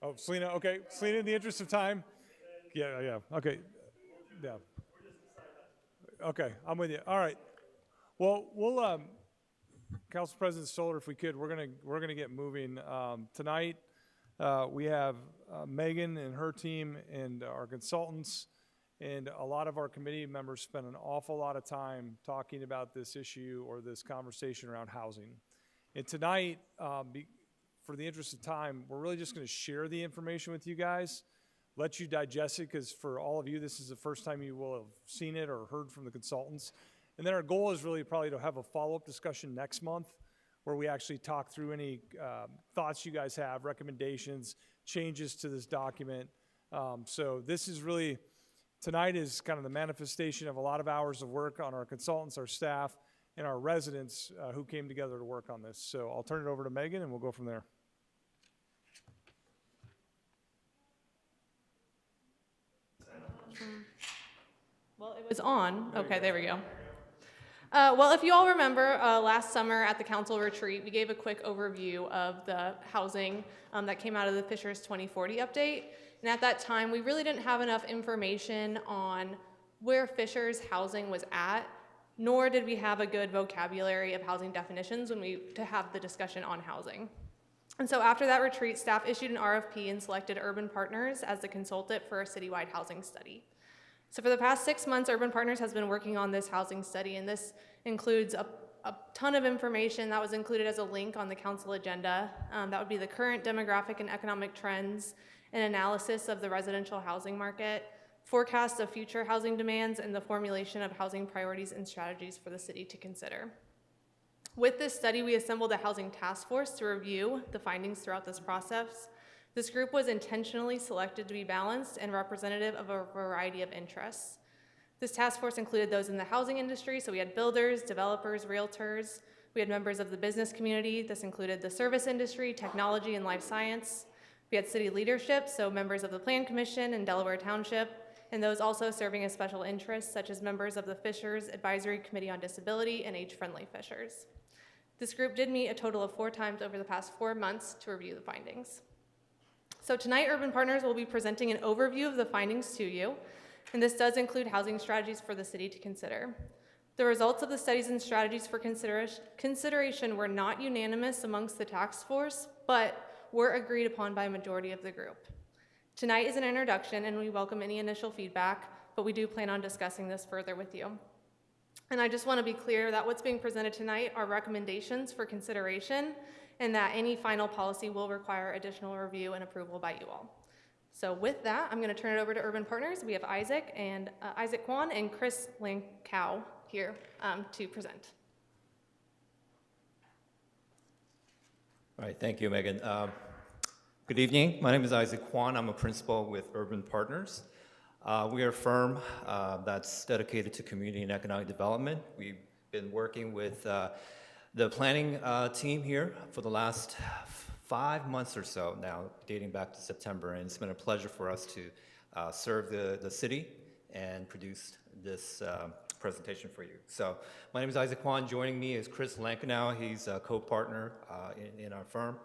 Oh, Selena, okay. Selena, in the interest of time. Yeah, okay. Yeah. Okay, I'm with you. All right. Well, Council President Stoller, if we could, we're gonna get moving. Tonight, we have Megan and her team and our consultants and a lot of our committee members spend an awful lot of time talking about this issue or this conversation around housing. And tonight, for the interest of time, we're really just gonna share the information with you guys, let you digest it, because for all of you, this is the first time you will have seen it or heard from the consultants. And then our goal is really probably to have a follow-up discussion next month where we actually talk through any thoughts you guys have, recommendations, changes to this document. So this is really, tonight is kind of the manifestation of a lot of hours of work on our consultants, our staff, and our residents who came together to work on this. So I'll turn it over to Megan and we'll go from there. Well, it was on. Okay, there we go. Well, if you all remember, last summer at the council retreat, we gave a quick overview of the housing that came out of the Fishers 2040 update. And at that time, we really didn't have enough information on where Fishers housing was at, nor did we have a good vocabulary of housing definitions to have the discussion on housing. And so after that retreat, staff issued an RFP and selected Urban Partners as the consultant for a citywide housing study. So for the past 6 months, Urban Partners has been working on this housing study, and this includes a ton of information that was included as a link on the council agenda. That would be the current demographic and economic trends, an analysis of the residential housing market, forecasts of future housing demands, and the formulation of housing priorities and strategies for the city to consider. With this study, we assembled a housing task force to review the findings throughout this process. This group was intentionally selected to be balanced and representative of a variety of interests. This task force included those in the housing industry, so we had builders, developers, realtors. We had members of the business community. This included the service industry, technology, and life science. We had city leadership, so members of the Plan Commission and Delaware Township, and those also serving as special interests, such as members of the Fishers Advisory Committee on Disability and Age-Friendly Fishers. This group did meet a total of 4 times over the past 4 months to review the findings. So tonight, Urban Partners will be presenting an overview of the findings to you, and this does include housing strategies for the city to consider. The results of the studies and strategies for consideration were not unanimous amongst the task force, but were agreed upon by a majority of the group. Tonight is an introduction, and we welcome any initial feedback, but we do plan on discussing this further with you. And I just want to be clear that what's being presented tonight are recommendations for consideration, and that any final policy will require additional review and approval by you all. So with that, I'm going to turn it over to Urban Partners. We have Isaac Kwan and Chris Lankow here to present. All right, thank you, Megan. Good evening. My name is Isaac Kwan. I'm a principal with Urban Partners. We are a firm that's dedicated to community and economic development. We've been working with the planning team here for the last 5 months or so now, dating back to September, and it's been a pleasure for us to serve the city and produce this presentation for you. So my name is Isaac Kwan. Joining me is Chris Lankow. He's a co-partner in our firm.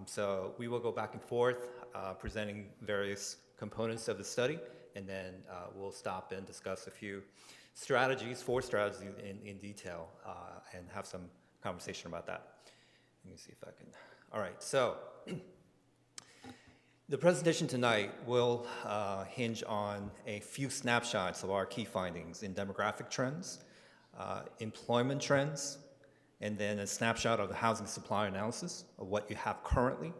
So we will go back and forth presenting various components of the study, and then we'll stop and discuss a few strategies, 4 strategies in detail, and have some conversation about that. Let me see if I can. All right, so the presentation tonight will hinge on a few snapshots of our key findings in demographic trends, employment trends, and then a snapshot of the housing supply analysis of what you have currently.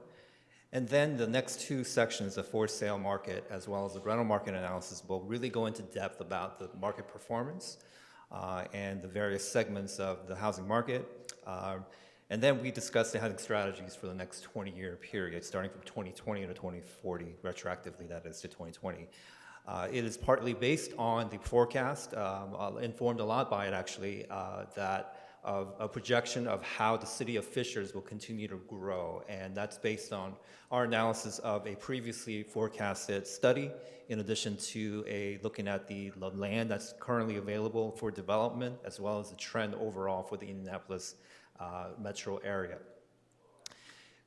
And then the next 2 sections, the for sale market as well as the rental market analysis, will really go into depth about the market performance and the various segments of the housing market. And then we discussed the housing strategies for the next 20-year period, starting from 2020 to 2040, retroactively, that is, to 2020. It is partly based on the forecast, informed a lot by it actually, that of a projection of how the city of Fishers will continue to grow, and that's based on our analysis of a previously forecasted study, in addition to looking at the land that's currently available for development, as well as the trend overall for the Indianapolis metro area.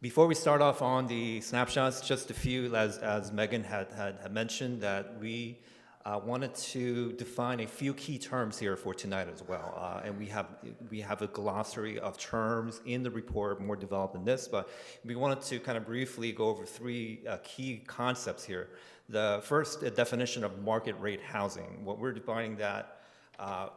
Before we start off on the snapshots, just a few, as Megan had mentioned, that we wanted to define a few key terms here for tonight as well. And we have a glossary of terms in the report, more developed than this, but we wanted to kind of briefly go over three key concepts here. The first definition of market rate housing. What we're defining that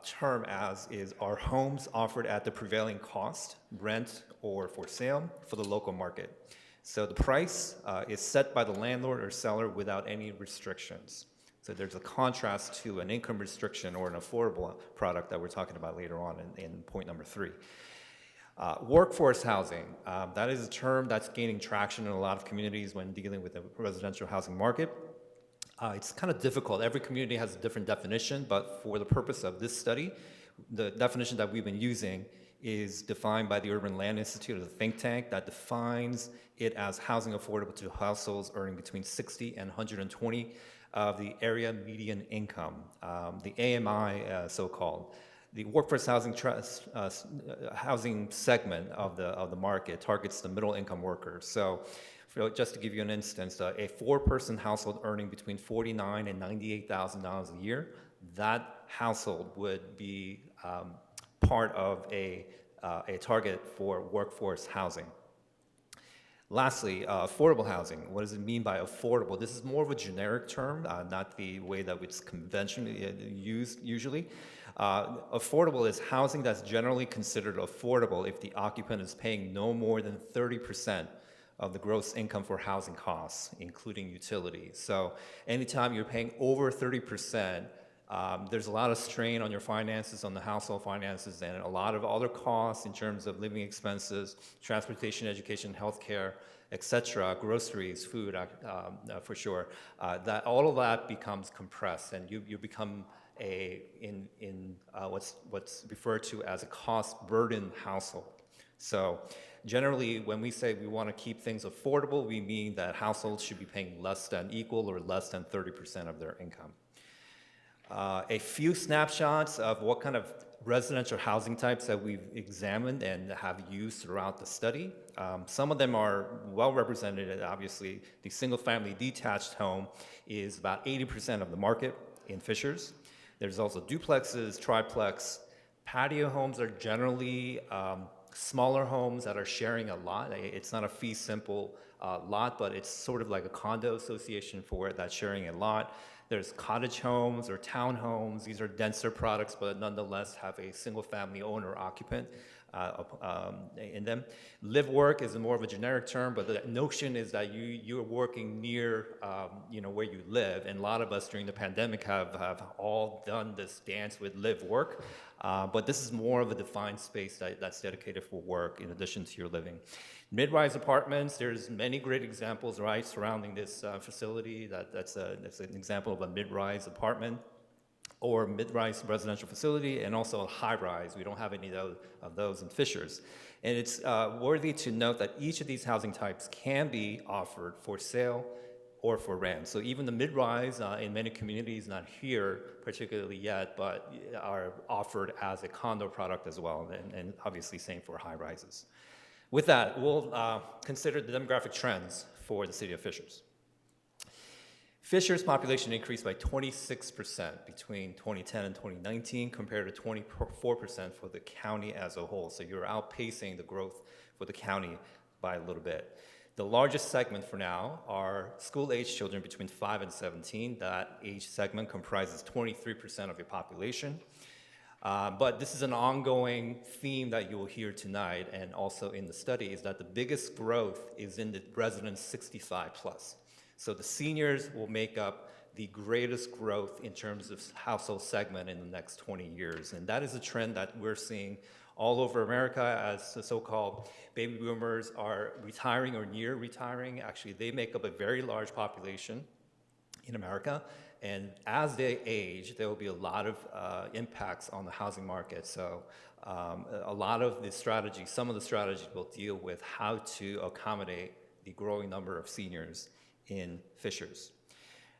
term as is are homes offered at the prevailing cost, rent, or for sale for the local market. So the price is set by the landlord or seller without any restrictions. So there's a contrast to an income restriction or an affordable product that we're talking about later on in point number 3. Workforce housing, that is a term that's gaining traction in a lot of communities when dealing with the residential housing market. It's kind of difficult. Every community has a different definition, but for the purpose of this study, the definition that we've been using is defined by the Urban Land Institute, a think tank that defines it as housing affordable to households earning between 60 and 120 of the area median income, the AMI so-called. The workforce housing segment of the market targets the middle income workers. So just to give you an instance, a 4-person household earning between $49,000 and $98,000 a year, that household would be part of a target for workforce housing. Lastly, affordable housing. What does it mean by affordable? This is more of a generic term, not the way that it's conventionally used usually. Affordable is housing that's generally considered affordable if the occupant is paying no more than 30% of the gross income for housing costs, including utilities. So anytime you're paying over 30%, there's a lot of strain on your finances, on the household finances, and a lot of other costs in terms of living expenses, transportation, education, healthcare, etc., groceries, food, for sure. That all of that becomes compressed, and you become what's referred to as a cost burden household. So generally, when we say we want to keep things affordable, we mean that households should be paying less than equal or less than 30% of their income. A few snapshots of what kind of residential housing types that we've examined and have used throughout the study. Some of them are well represented. Obviously, the single-family detached home is about 80% of the market in Fishers. There's also duplexes, triplex. Patio homes are generally smaller homes that are sharing a lot. It's not a fee simple lot, but it's sort of like a condo association for it that's sharing a lot. There's cottage homes or townhomes. These are denser products, but nonetheless have a single family owner occupant in them. Live work is more of a generic term, but the notion is that you're working near where you live. And a lot of us during the pandemic have all done this dance with live work. But this is more of a defined space that's dedicated for work in addition to your living. Mid-rise apartments, there's many great examples, right, surrounding this facility. That's an example of a mid-rise apartment or mid-rise residential facility, and also a high-rise. We don't have any of those in Fishers. And it's worthy to note that each of these housing types can be offered for sale or for rent. So even the mid-rise in many communities, not here particularly yet, but are offered as a condo product as well, and obviously same for high-rises. With that, we'll consider the demographic trends for the city of Fishers. Fishers' population increased by 26% between 2010 and 2019 compared to 24% for the county as a whole. So you're outpacing the growth for the county by a little bit. The largest segment for now are school-age children between 5 and 17. That age segment comprises 23% of your population. But this is an ongoing theme that you will hear tonight and also in the study is that the biggest growth is in the residents 65 plus. So the seniors will make up the greatest growth in terms of household segment in the next 20 years. And that is a trend that we're seeing all over America as the so-called baby boomers are retiring or near retiring. Actually, they make up a very large population in America. And as they age, there will be a lot of impacts on the housing market. So a lot of the strategies, some of the strategies will deal with how to accommodate the growing number of seniors in Fishers.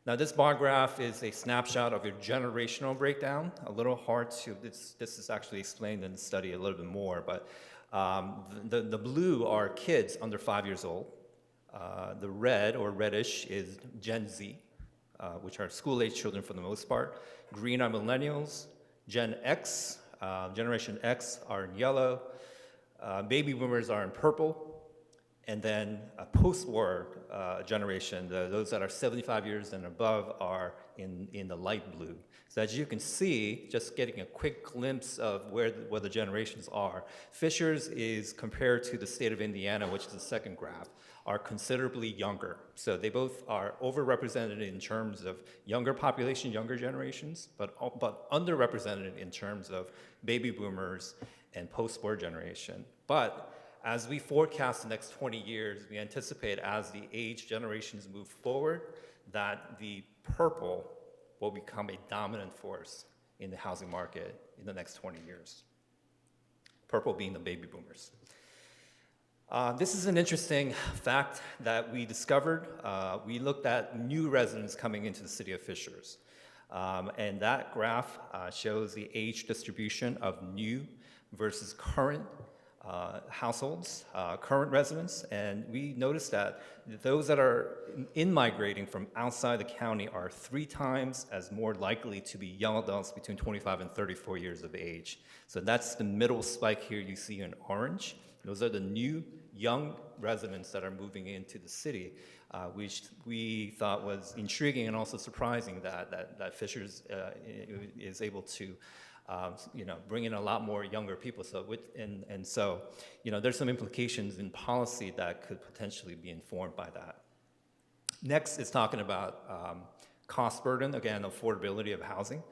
Now this bar graph is a snapshot of your generational breakdown. A little hard to, this is actually explained in the study a little bit more, but The blue are kids under 5 years old. The red or reddish is Gen Z, which are school-age children for the most part. Green are millennials. Gen X, Generation X are in yellow. Baby boomers are in purple. And then a post-war generation, those that are 75 years and above, are in the light blue. So as you can see, just getting a quick glimpse of where the generations are, Fishers is, compared to the state of Indiana, which is the second graph, are considerably younger. So they both are overrepresented in terms of younger population, younger generations, but underrepresented in terms of baby boomers and post-war generation. But as we forecast the next 20 years, we anticipate as the age generations move forward that the purple will become a dominant force in the housing market in the next 20 years. Purple being the baby boomers. This is an interesting fact that we discovered. We looked at new residents coming into the city of Fishers. And that graph shows the age distribution of new versus current households, current residents, and we noticed that those that are in-migrating from outside the county are 3 times as more likely to be young adults between 25 and 34 years of age. So that's the middle spike here you see in orange. Those are the new young residents that are moving into the city, which we thought was intriguing and also surprising that Fishers is able to bring in a lot more younger people. So, there's some implications in policy that could potentially be informed by that. Next is talking about cost burden, again, affordability of housing.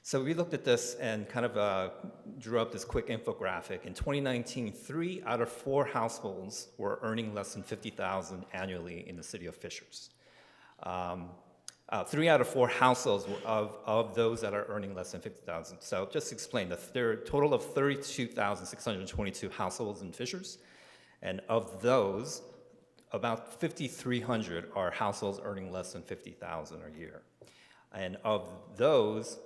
So we looked at this and kind of drew up this quick infographic. In 2019, 3 out of 4 households were earning less than $50,000 annually in the city of Fishers. 3 out of 4 households of those that are earning less than $50,000. So just to explain, there are a total of 32,622 households in Fishers, and of those, about 5,300 are households earning less than $50,000 a year. And of those,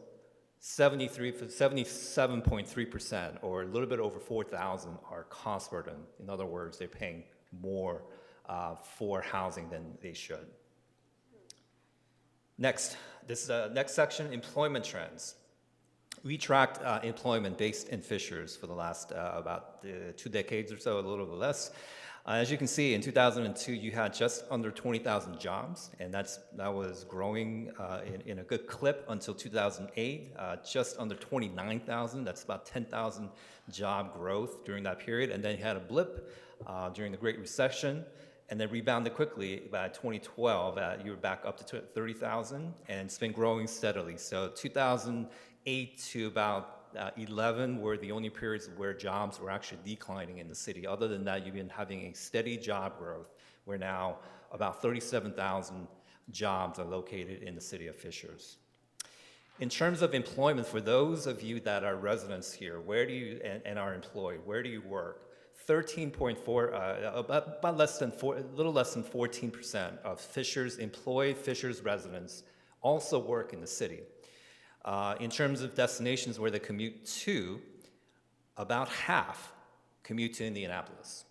77.3%, or a little bit over 4,000, are cost burden. In other words, they're paying more for housing than they should. Next, this next section, employment trends. We tracked employment based in Fishers for the last about 2 decades or so, a little bit less. As you can see, in 2002, you had just under 20,000 jobs, and that was growing in a good clip until 2008, just under 29,000. That's about 10,000 job growth during that period. And then you had a blip during the Great Recession, and then rebounded quickly. By 2012, you were back up to 30,000, and it's been growing steadily. So 2008 to about 11 were the only periods where jobs were actually declining in the city. Other than that, you've been having a steady job growth, where now about 37,000 jobs are located in the city of Fishers. In terms of employment, for those of you that are residents here, where do you and are employed, where do you work? 13.4, a little less than 14% of employed Fishers residents also work in the city. In terms of destinations where they commute to, about half commute to Indianapolis,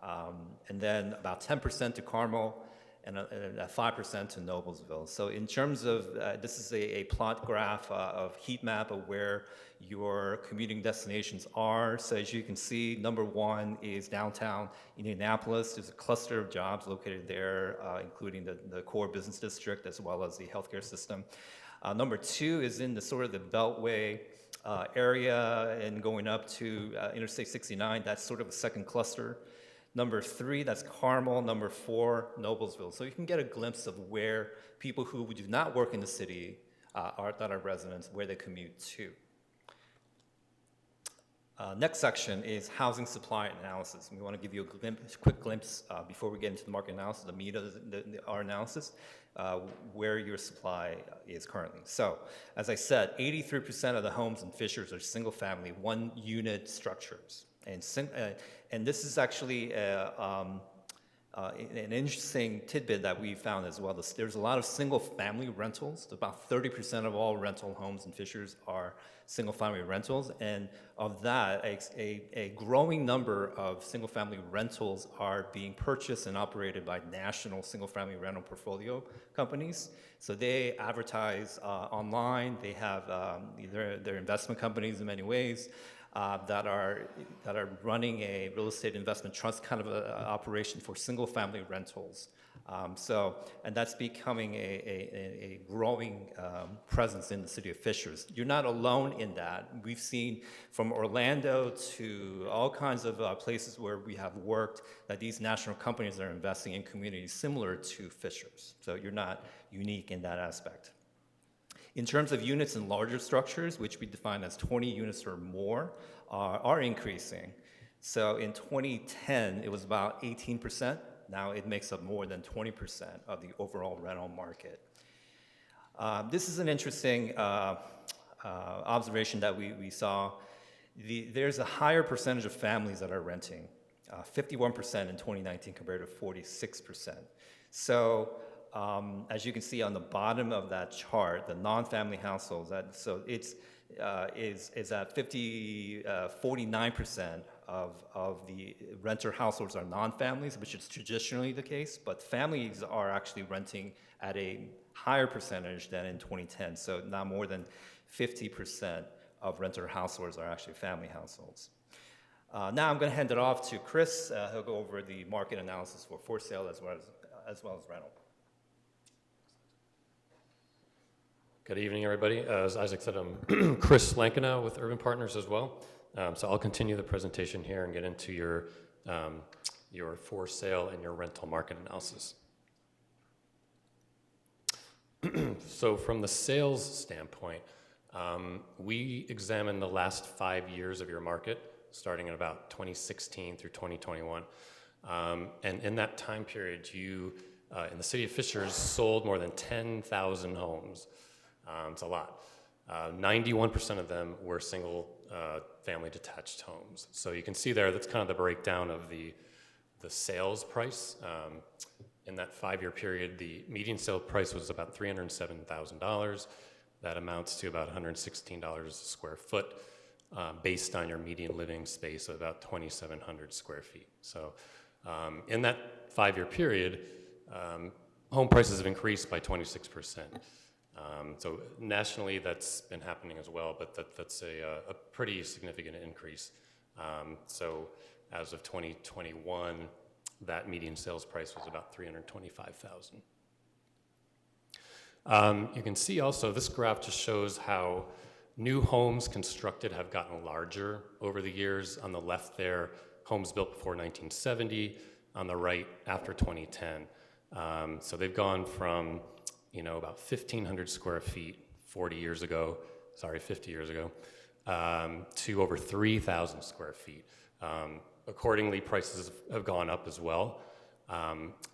and then about 10% to Carmel, and 5% to Noblesville. So in terms of, this is a plot graph of heat map of where your commuting destinations are. So as you can see, number 1 is downtown Indianapolis. There's a cluster of jobs located there, including the core business district as well as the healthcare system. Number 2 is in the sort of the Beltway area and going up to Interstate 69. That's sort of a second cluster. Number 3, that's Carmel. Number 4, Noblesville. So you can get a glimpse of where people who do not work in the city that are residents, where they commute to. Next section is housing supply analysis. We want to give you a quick glimpse before we get into the market analysis, the meat of our analysis, where your supply is currently. So, as I said, 83% of the homes in Fishers are single-family, 1-unit structures. And this is actually an interesting tidbit that we found as well, there's a lot of single-family rentals. About 30% of all rental homes in Fishers are single-family rentals, and of that, a growing number of single-family rentals are being purchased and operated by national single-family rental portfolio companies. So they advertise online. They have their investment companies in many ways. That are running a real estate investment trust kind of a operation for single-family rentals. And that's becoming a growing presence in the city of Fishers. You're not alone in that. We've seen from Orlando to all kinds of places where we have worked that these national companies are investing in communities similar to Fishers. So you're not unique in that aspect. In terms of units in larger structures, which we define as 20 units or more, are increasing. So in 2010, it was about 18%. Now it makes up more than 20% of the overall rental market. This is an interesting observation that we saw. There's a higher percentage of families that are renting, 51% in 2019 compared to 46%. So as you can see on the bottom of that chart, the non-family households, is at 49% of the renter households are non-families, which is traditionally the case, but families are actually renting at a higher percentage than in 2010. So now more than 50% of renter households are actually family households. Now I'm going to hand it off to Chris. He'll go over the market analysis for sale as well as rental. Good evening, everybody. As Isaac said, I'm Chris Lankinow with Urban Partners as well. So I'll continue the presentation here and get into your for sale and your rental market analysis. So from the sales standpoint, we examined the last 5 years of your market, starting in about 2016 through 2021. And in that time period, you, in the city of Fishers, sold more than 10,000 homes. It's a lot. 91% of them were single family detached homes. So you can see there, that's kind of the breakdown of the sales price. In that 5-year period, the median sale price was about $307,000. That amounts to about $116 a square foot, based on your median living space of about 2,700 square feet. So in that 5-year period, home prices have increased by 26%. So nationally, that's been happening as well, but that's a pretty significant increase. So as of 2021, that median sales price was about $325,000. You can see also, this graph just shows how new homes constructed have gotten larger over the years. On the left there, homes built before 1970. On the right, after 2010. So they've gone from about 1,500 square feet 50 years ago, to over 3,000 square feet. Accordingly, prices have gone up as well,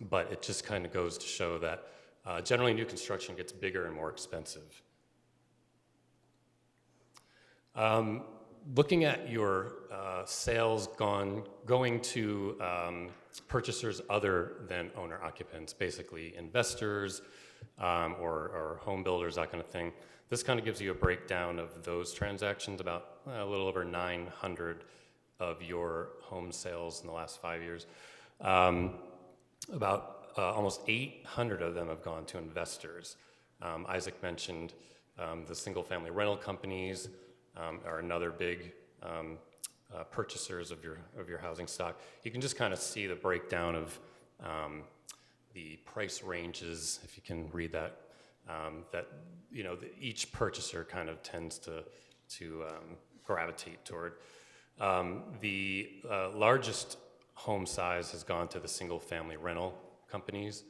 but it just kind of goes to show that generally new construction gets bigger and more expensive. Looking at your sales going to purchasers other than owner-occupants, basically investors, or home builders, that kind of thing. This kind of gives you a breakdown of those transactions, about a little over 900 of your home sales in the last 5 years. About almost 800 of them have gone to investors. Isaac mentioned the single-family rental companies are another big purchasers of your housing stock. You can just kind of see the breakdown of the price ranges, if you can read that, each purchaser kind of tends to gravitate toward. The largest home size has gone to the single-family rental companies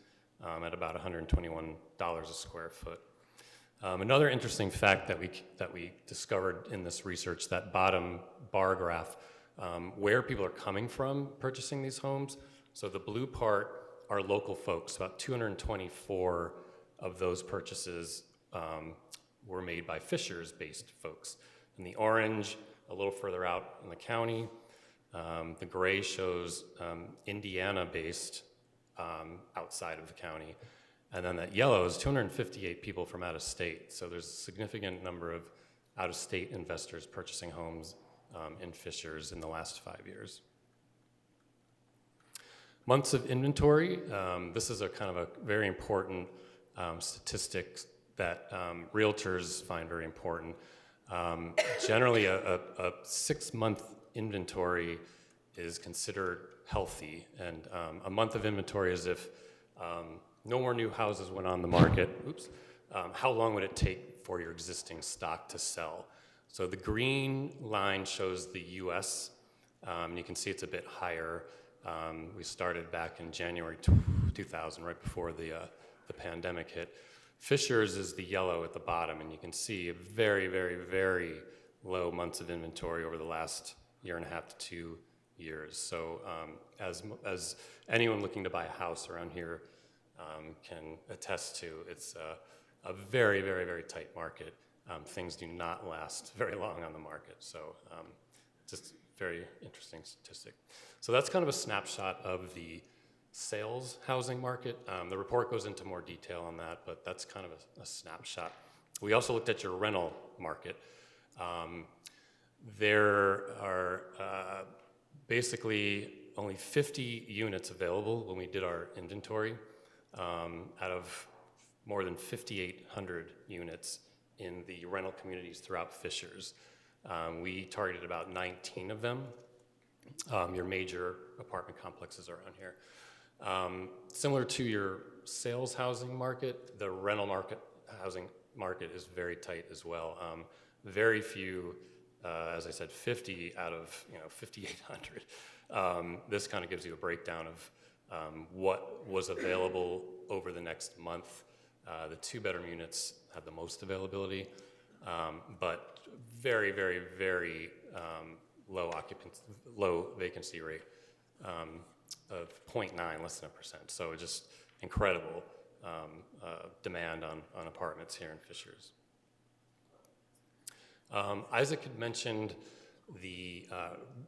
at about $121 a square foot. Another interesting fact that we discovered in this research, that bottom bar graph, where people are coming from purchasing these homes. So the blue part are local folks. About 224 of those purchases were made by Fishers-based folks. And the orange, a little further out in the county. The gray shows Indiana-based outside of the county. And then that yellow is 258 people from out of state. So there's a significant number of out-of-state investors purchasing homes in Fishers in the last 5 years. Months of inventory. This is a kind of a very important statistic that realtors find very important. Generally, a 6-month inventory is considered healthy, and a month of inventory is if no more new houses went on the market. Oops. How long would it take for your existing stock to sell? So the green line shows the U.S. You can see it's a bit higher. We started back in January 2000, right before the pandemic hit. Fishers is the yellow at the bottom, and you can see a very, very, very low months of inventory over the last 1.5 to 2 years. So as anyone looking to buy a house around here can attest to, it's a very, very, very tight market. Things do not last very long on the market. So just very interesting statistic. So that's kind of a snapshot of the sales housing market. The report goes into more detail on that, but that's kind of a snapshot. We also looked at your rental market. There are basically only 50 units available when we did our inventory out of more than 5,800 units in the rental communities throughout Fishers. We targeted about 19 of them, your major apartment complexes around here. Similar to your sales housing market, the rental housing market is very tight as well. Very few, as I said, 50 out of 5,800. This kind of gives you a breakdown of what was available over the next month. The 2-bedroom units had the most availability, but very, very, very low vacancy rate of 0.9, less than 1%. So just incredible demand on apartments here in Fishers. Isaac had mentioned the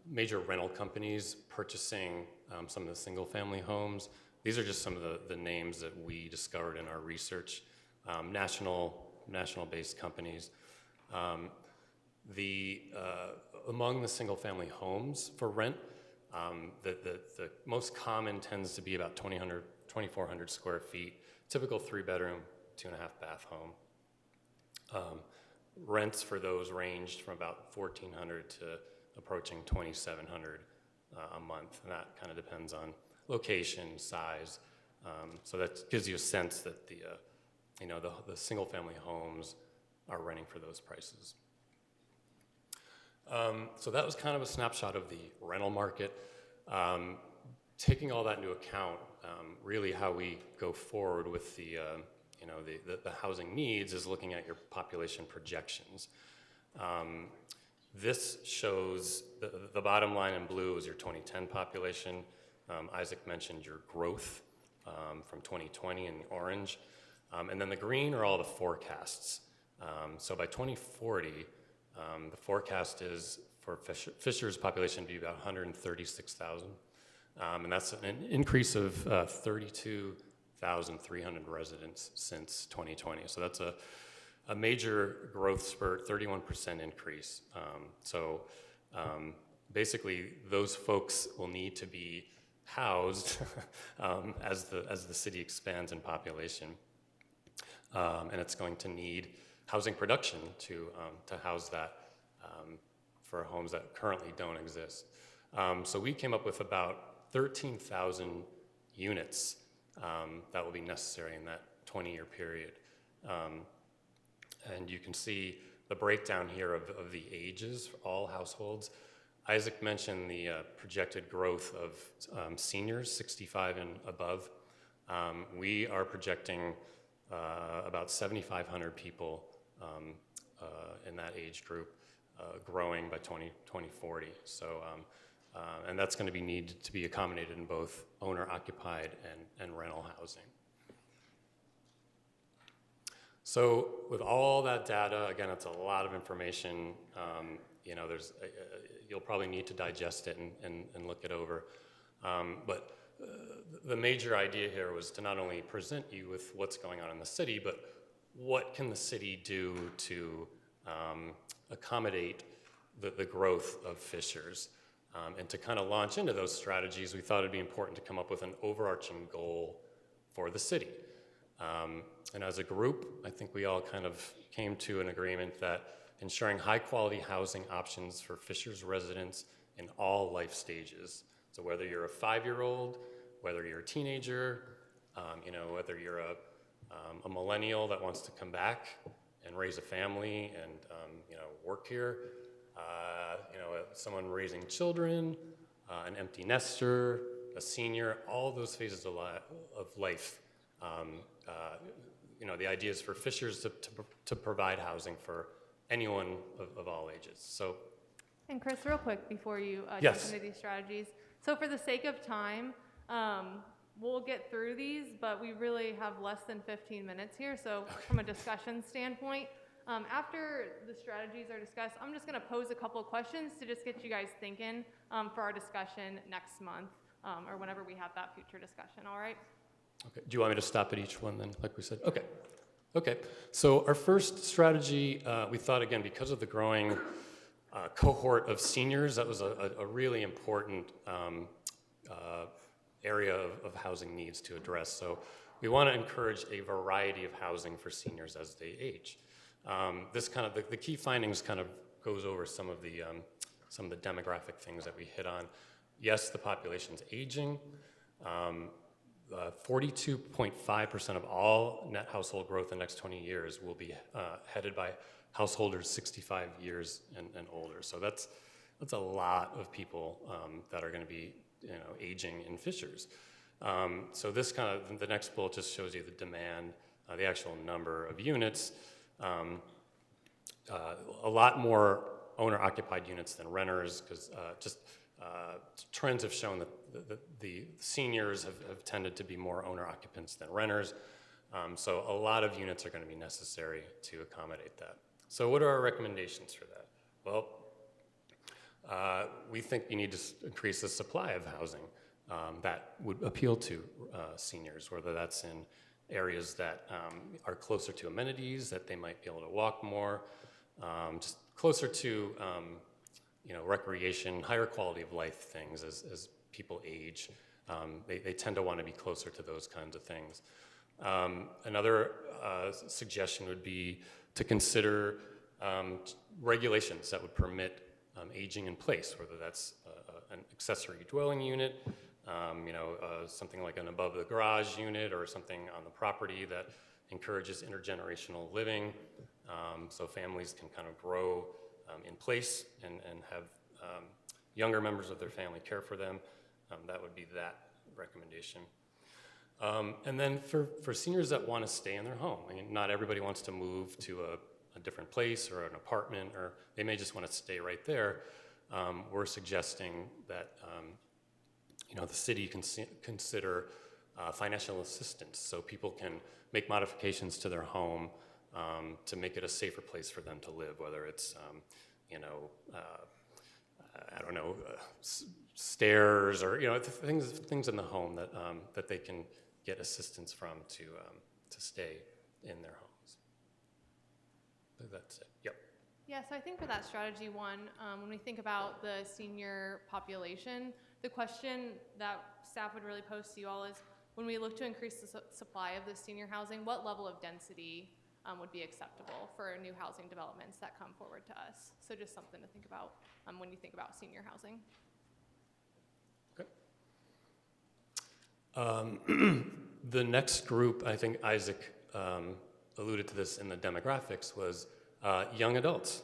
major rental companies purchasing some of the single-family homes. These are just some of the names that we discovered in our research. National-based companies. Among the single-family homes for rent, the most common tends to be about 2,400 square feet. Typical 3-bedroom, 2.5-bath home. Rents for those ranged from about $1,400 to approaching $2,700 a month, and that kind of depends on location, size. So that gives you a sense that the single-family homes are renting for those prices. So that was kind of a snapshot of the rental market. Taking all that into account, really how we go forward with the housing needs is looking at your population projections. This shows the bottom line in blue is your 2010 population. Isaac mentioned your growth from 2020 in orange. And then the green are all the forecasts. So by 2040, the forecast is for Fishers' population to be about 136,000. And that's an increase of 32,300 residents since 2020. So that's a major growth spurt, 31% increase. Basically, those folks will need to be housed as the city expands in population. And it's going to need housing production to house that for homes that currently don't exist. So we came up with about 13,000 units that will be necessary in that 20-year period. And you can see the breakdown here of the ages for all households. Isaac mentioned the projected growth of seniors, 65 and above. We are projecting about 7,500 people in that age group growing by 2040. So, and that's going to be needed to be accommodated in both owner-occupied and rental housing. So with all that data, again, it's a lot of information. You'll probably need to digest it and look it over. But the major idea here was to not only present you with what's going on in the city, but what can the city do to accommodate the growth of Fishers. And to kind of launch into those strategies, we thought it'd be important to come up with an overarching goal for the city. And as a group, I think we all kind of came to an agreement that ensuring high-quality housing options for Fishers residents in all life stages. So whether you're a 5-year-old, whether you're a teenager, whether you're a millennial that wants to come back and raise a family and work here, someone raising children, an empty nester, a senior, all those phases of life. The idea is for Fishers to provide housing for anyone of all ages. So. And Chris, real quick before you Yes. jump into these strategies. So for the sake of time, we'll get through these, but we really have less than 15 minutes here. So from a discussion standpoint, after the strategies are discussed, I'm just going to pose a couple of questions to just get you guys thinking for our discussion next month or whenever we have that future discussion, all right? Okay. Do you want me to stop at each one then, like we said? Okay. Okay. So our first strategy, we thought, again, because of the growing cohort of seniors, that was a really important area of housing needs to address. So we want to encourage a variety of housing for seniors as they age. This kind of the key findings kind of goes over some of the demographic things that we hit on. Yes, the population's aging. 42.5% of all net household growth in the next 20 years will be headed by householders 65 years and older. So that's a lot of people that are going to be aging in Fishers. So this kind of the next bullet just shows you the demand, the actual number of units. A lot more owner-occupied units than renters, because trends have shown that the seniors have tended to be more owner-occupants than renters. So a lot of units are going to be necessary to accommodate that. So what are our recommendations for that? Well, we think you need to increase the supply of housing that would appeal to seniors, whether that's in areas that are closer to amenities, that they might be able to walk more, just closer to recreation, higher quality of life things as people age. They tend to want to be closer to those kinds of things. Another suggestion would be to consider regulations that would permit aging in place, whether that's an accessory dwelling unit, something like an above the garage unit, or something on the property that encourages intergenerational living, so families can kind of grow in place and have younger members of their family care for them. That would be that recommendation. And then for seniors that want to stay in their home, I mean, not everybody wants to move to a different place or an apartment, or they may just want to stay right there. We're suggesting that the city can consider financial assistance, so people can make modifications to their home to make it a safer place for them to live, whether it's stairs or things in the home that they can get assistance from to stay in their homes. That's it. Yep. Yeah, so I think for that strategy one, when we think about the senior population, the question that staff would really pose to you all is, when we look to increase the supply of the senior housing, what level of density would be acceptable for new housing developments that come forward to us? So just something to think about when you think about senior housing. Okay. The next group, I think Isaac alluded to this in the demographics, was young adults.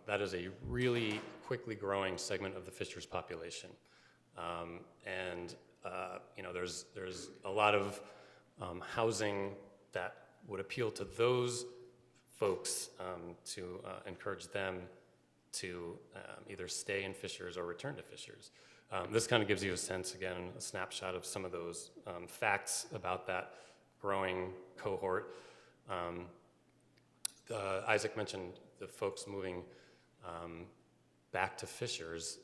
That is a really quickly growing segment of the Fishers population. There's a lot of housing that would appeal to those folks to encourage them to either stay in Fishers or return to Fishers. This kind of gives you a sense, again, a snapshot of some of those facts about that growing cohort. Isaac mentioned the folks moving back to Fishers.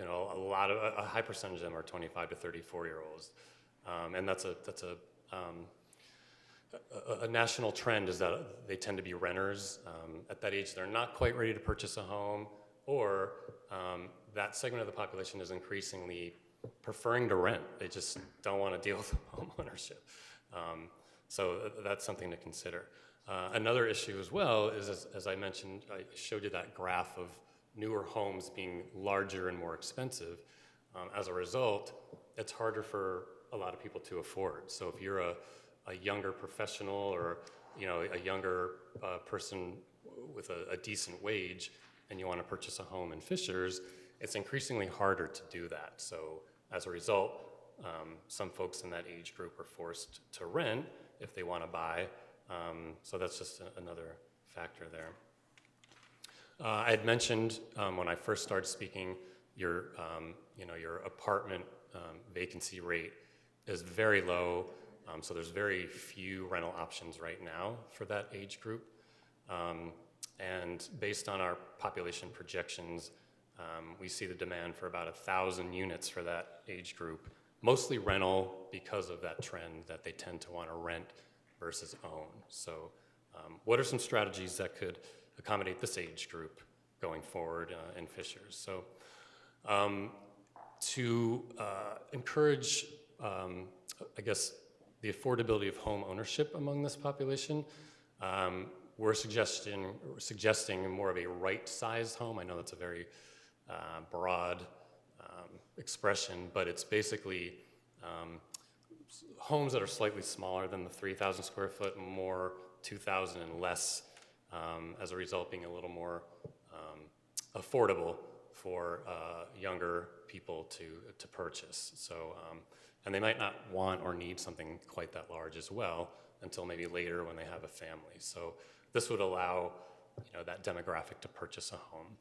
a high percentage of them are 25 to 34-year-olds, and that's a national trend is that they tend to be renters. At that age, they're not quite ready to purchase a home, or that segment of the population is increasingly preferring to rent. They just don't want to deal with home ownership. So that's something to consider. Another issue as well is, as I mentioned, I showed you that graph of newer homes being larger and more expensive. As a result, it's harder for a lot of people to afford. So if you're a younger professional or a younger person with a decent wage and you want to purchase a home in Fishers, it's increasingly harder to do that. So as a result, some folks in that age group are forced to rent if they want to buy. So that's just another factor there. I had mentioned when I first started speaking, your apartment vacancy rate is very low. So there's very few rental options right now for that age group. And based on our population projections, we see the demand for about 1,000 units for that age group, mostly rental because of that trend that they tend to want to rent versus own. So what are some strategies that could accommodate this age group going forward in Fishers? So to encourage, I guess, the affordability of home ownership among this population, we're suggesting more of a right-sized home. I know that's a very broad expression, but it's basically homes that are slightly smaller than the 3,000 square foot, more 2,000 and less, as a result being a little more affordable for younger people to purchase. So, and they might not want or need something quite that large as well until maybe later when they have a family. So this would allow that demographic to purchase a home.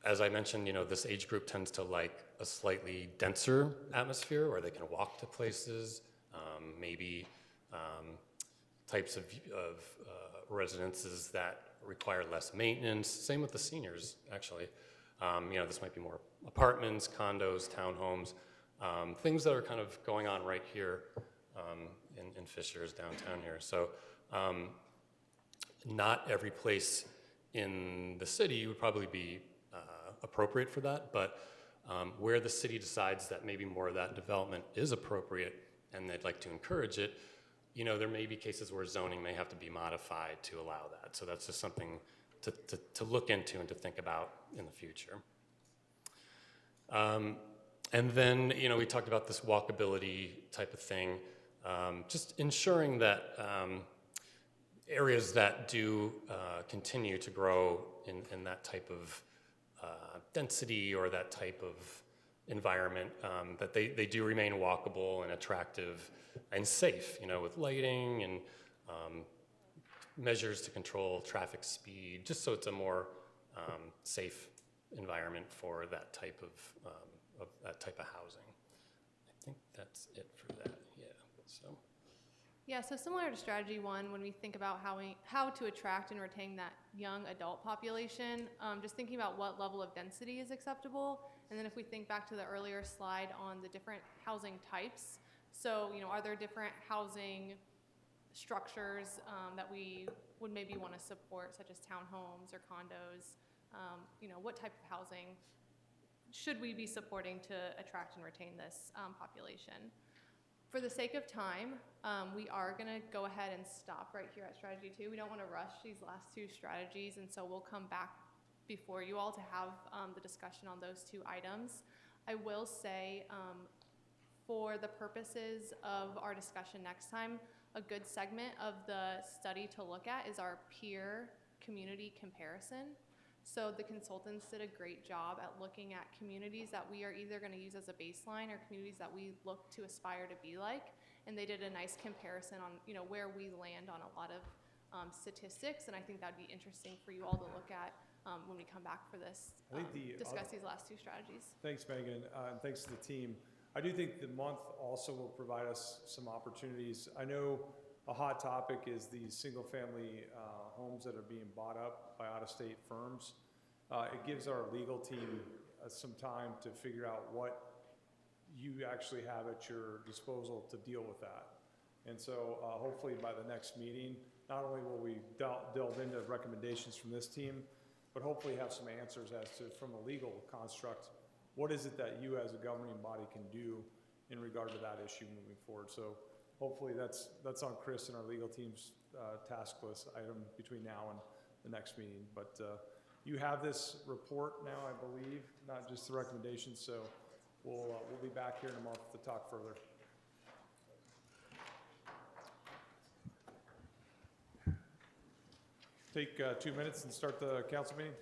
As I mentioned, this age group tends to like a slightly denser atmosphere where they can walk to places, maybe types of residences that require less maintenance. Same with the seniors, actually. This might be more apartments, condos, townhomes, things that are kind of going on right here in Fishers, downtown here. So not every place in the city would probably be appropriate for that, but where the city decides that maybe more of that development is appropriate and they'd like to encourage it, there may be cases where zoning may have to be modified to allow that. So that's just something to look into and to think about in the future. And then, we talked about this walkability type of thing, just ensuring that areas that do continue to grow in that type of density or that type of environment, that they do remain walkable and attractive and safe, with lighting and measures to control traffic speed, just so it's a more safe environment for that type of housing. I think that's it for that. Yeah, so similar to strategy one, when we think about how to attract and retain that young adult population, just thinking about what level of density is acceptable. And then if we think back to the earlier slide on the different housing types, so, are there different housing structures that we would maybe want to support, such as townhomes or condos? What type of housing should we be supporting to attract and retain this population? For the sake of time, we are going to go ahead and stop right here at strategy 2. We don't want to rush these last 2 strategies, and so we'll come back before you all to have the discussion on those 2 items. I will say, for the purposes of our discussion next time, a good segment of the study to look at is our peer community comparison. So the consultants did a great job at looking at communities that we are either going to use as a baseline or communities that we look to aspire to be like. And they did a nice comparison on where we land on a lot of statistics. And I think that'd be interesting for you all to look at when we come back for this, discuss these last 2 strategies. Thanks, Megan, and thanks to the team. I do think the month also will provide us some opportunities. I know a hot topic is these single-family homes that are being bought up by out-of-state firms. It gives our legal team some time to figure out what you actually have at your disposal to deal with that. And so hopefully by the next meeting, not only will we delve into recommendations from this team, but hopefully have some answers as to, from a legal construct, what is it that you as a governing body can do in regard to that issue moving forward. So hopefully that's on Chris and our legal team's task list item between now and the next meeting. But you have this report now, I believe, not just the recommendations. So we'll be back here in a month to talk further. Take 2 minutes and start the council meeting.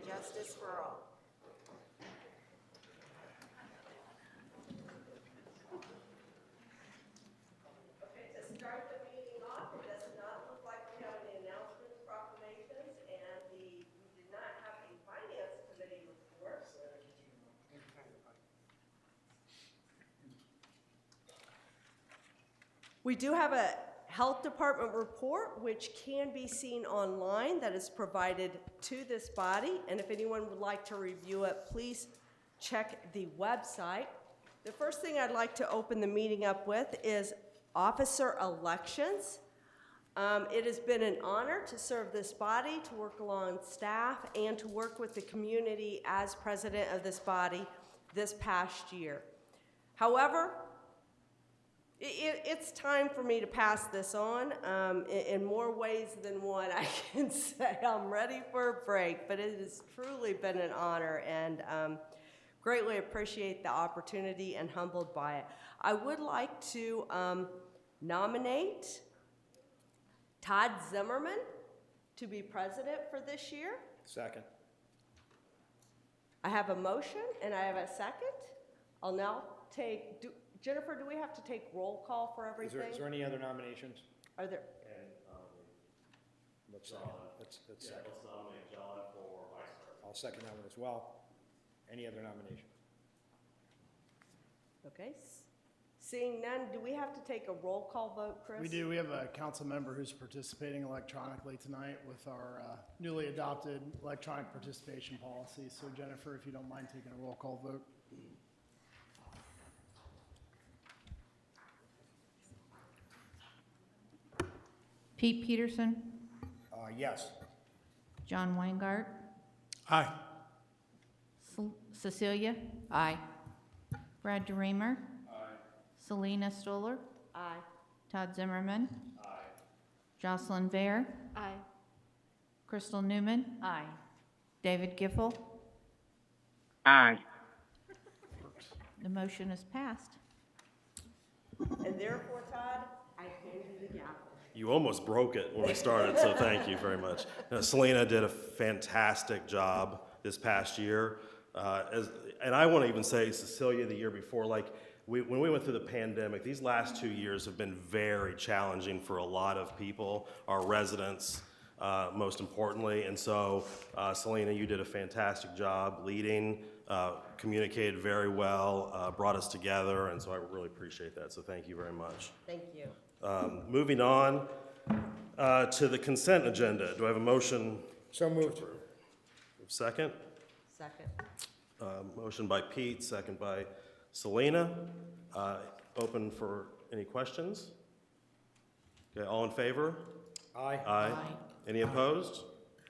Justice for all. Okay, to start the meeting off, it does not look like we have any announcements, proclamations, and we did not have a finance committee report. We do have a Health Department report, which can be seen online, that is provided to this body. And if anyone would like to review it, please check the website. The first thing I'd like to open the meeting up with is officer elections. It has been an honor to serve this body, to work along staff, and to work with the community as president of this body this past year. However, it it's time for me to pass this on. In more ways than one, I can say I'm ready for a break, but it has truly been an honor, and greatly appreciate the opportunity and humbled by it. I would like to nominate Todd Zimmerman to be president for this year. Second. I have a motion and I have a second. I'll now take, Jennifer, do we have to take roll call for everything? Is there any other nominations? Are there, Let's second. Let's nominate John for vice president. I'll second that one as well. Any other nominations? okay. Seeing none, do we have to take a roll call vote, Chris? We do. We have a council member who's participating electronically tonight with our newly adopted electronic participation policy. So Jennifer, if you don't mind taking a roll call vote. Pete Peterson, Yes. John Weingart, Aye. Cecilia. Aye. Brad DeReamer. Aye. Selena Stoller. Aye. Todd Zimmerman. Aye. Jocelyn Vare. Aye. Crystal Newman. Aye. David Giffel. Aye. The motion is passed. And therefore, Todd, I hand you the gavel. You almost broke it when we started, so thank you very much. Selena did a fantastic job this past year. And I want to even say Cecilia the year before, when we went through the pandemic, these last 2 years have been very challenging for a lot of people, our residents, most importantly. And so, Selena, you did a fantastic job leading, communicated very well, brought us together, and so I really appreciate that. So thank you very much. Thank you. Moving on to the consent agenda. Do I have a motion? So moved. Second? Second. Motion by Pete, second by Selena. Open for any questions? Okay, all in favor? Aye. Aye. Any opposed?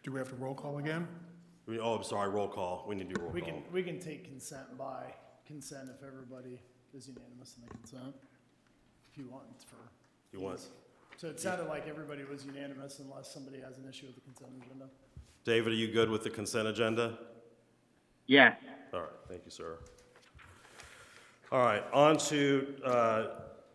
Do we have to roll call again? Oh, I'm sorry, roll call. We need to do roll call. We can take consent by consent if everybody is unanimous in the consent. If you want for. You want? So it sounded like everybody was unanimous unless somebody has an issue with the consent agenda. David, are you good with the consent agenda? Yes. All right, thank you, sir. All right, on to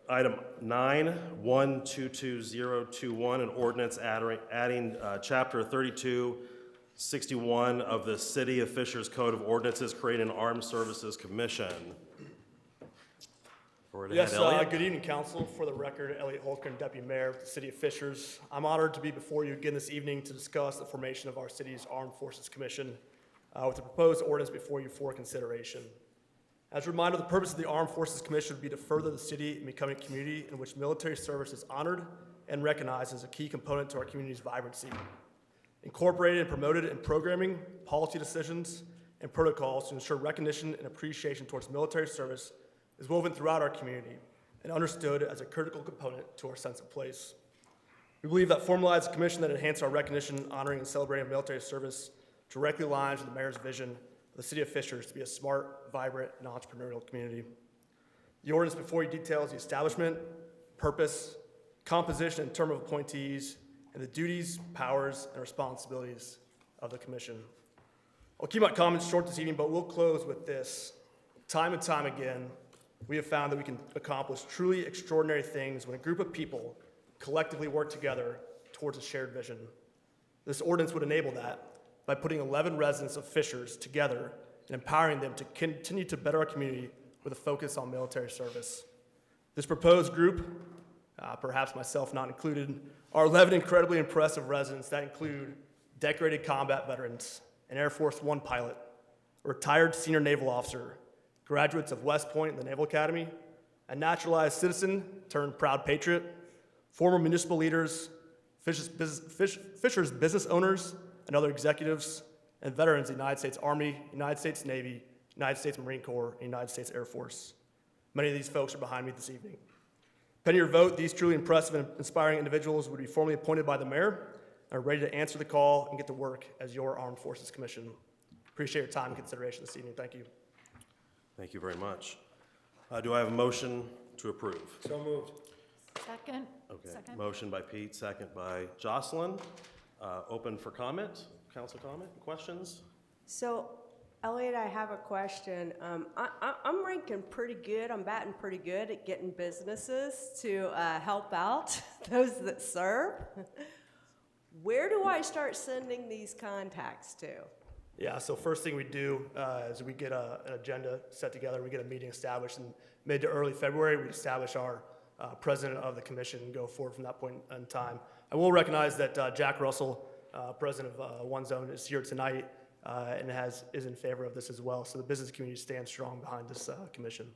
item 9-122021, an ordinance adding chapter 3261 of the City of Fishers Code of Ordinances, creating an Armed Services Commission. Yes, good evening, Council. For the record, Elliot Holcomb, Deputy Mayor of the City of Fishers. I'm honored to be before you again this evening to discuss the formation of our city's Armed Forces Commission with the proposed ordinance before you for consideration. As a reminder, the purpose of the Armed Forces Commission would be to further the city in becoming a community in which military service is honored and recognized as a key component to our community's vibrancy. Incorporated and promoted in programming, policy decisions, and protocols to ensure recognition and appreciation towards military service is woven throughout our community and understood as a critical component to our sense of place. We believe that formalized commission that enhances our recognition, honoring, and celebrating military service directly aligns with the mayor's vision of the City of Fishers to be a smart, vibrant, and entrepreneurial community. The ordinance before you details the establishment, purpose, composition, and term of appointees, and the duties, powers, and responsibilities of the commission. I'll keep my comments short this evening, but we'll close with this. Time and time again, we have found that we can accomplish truly extraordinary things when a group of people collectively work together towards a shared vision. This ordinance would enable that by putting 11 residents of Fishers together and empowering them to continue to better our community with a focus on military service. This proposed group, perhaps myself not included, are 11 incredibly impressive residents that include decorated combat veterans, an Air Force One pilot, a retired senior naval officer, graduates of West Point and the Naval Academy, a naturalized citizen turned proud patriot, former municipal leaders, Fishers business owners and other executives, and veterans of the United States Army, United States Navy, United States Marine Corps, and United States Air Force. Many of these folks are behind me this evening. Pending your vote, these truly impressive and inspiring individuals would be formally appointed by the mayor and are ready to answer the call and get to work as your Armed Forces Commission. Appreciate your time and consideration this evening. Thank you. Thank you very much. Do I have a motion to approve? So moved. Second. Okay, Second. motion by Pete, second by Jocelyn. Open for comment, council comment, questions? So, Elliot, I have a question. I'm ranking pretty good, I'm batting pretty good at getting businesses to help out those that serve. Where do I start sending these contacts to? Yeah, so first thing we do is we get an agenda set together, we get a meeting established in mid to early February. We establish our president of the commission and go forward from that point in time. I will recognize that Jack Russell, president of One Zone, is here tonight and is in favor of this as well. So the business community stands strong behind this commission.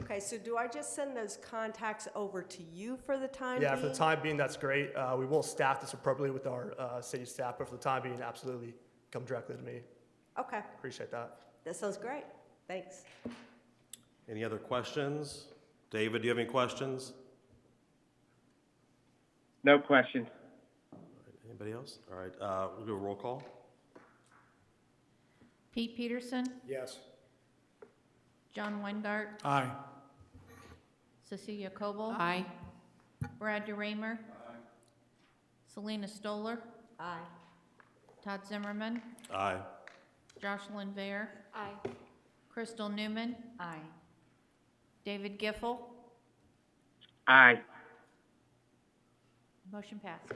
Okay, so do I just send those contacts over to you for the time being? Yeah, for the time being, that's great. We will staff this appropriately with our city staff, but for the time being, absolutely come directly to me. Okay, Appreciate that. that sounds great. Thanks. Any other questions? David, do you have any questions? No question. Anybody else? All right, we'll do a roll call. Pete Peterson, Yes. John Weingart, Aye. Cecilia Coble. Aye. Brad DeRaymer. Aye. Selena Stoller, Aye. Todd Zimmerman, Aye. Jocelyn Vare, Aye. Crystal Newman. Aye. David Giffel. Aye. Motion passed.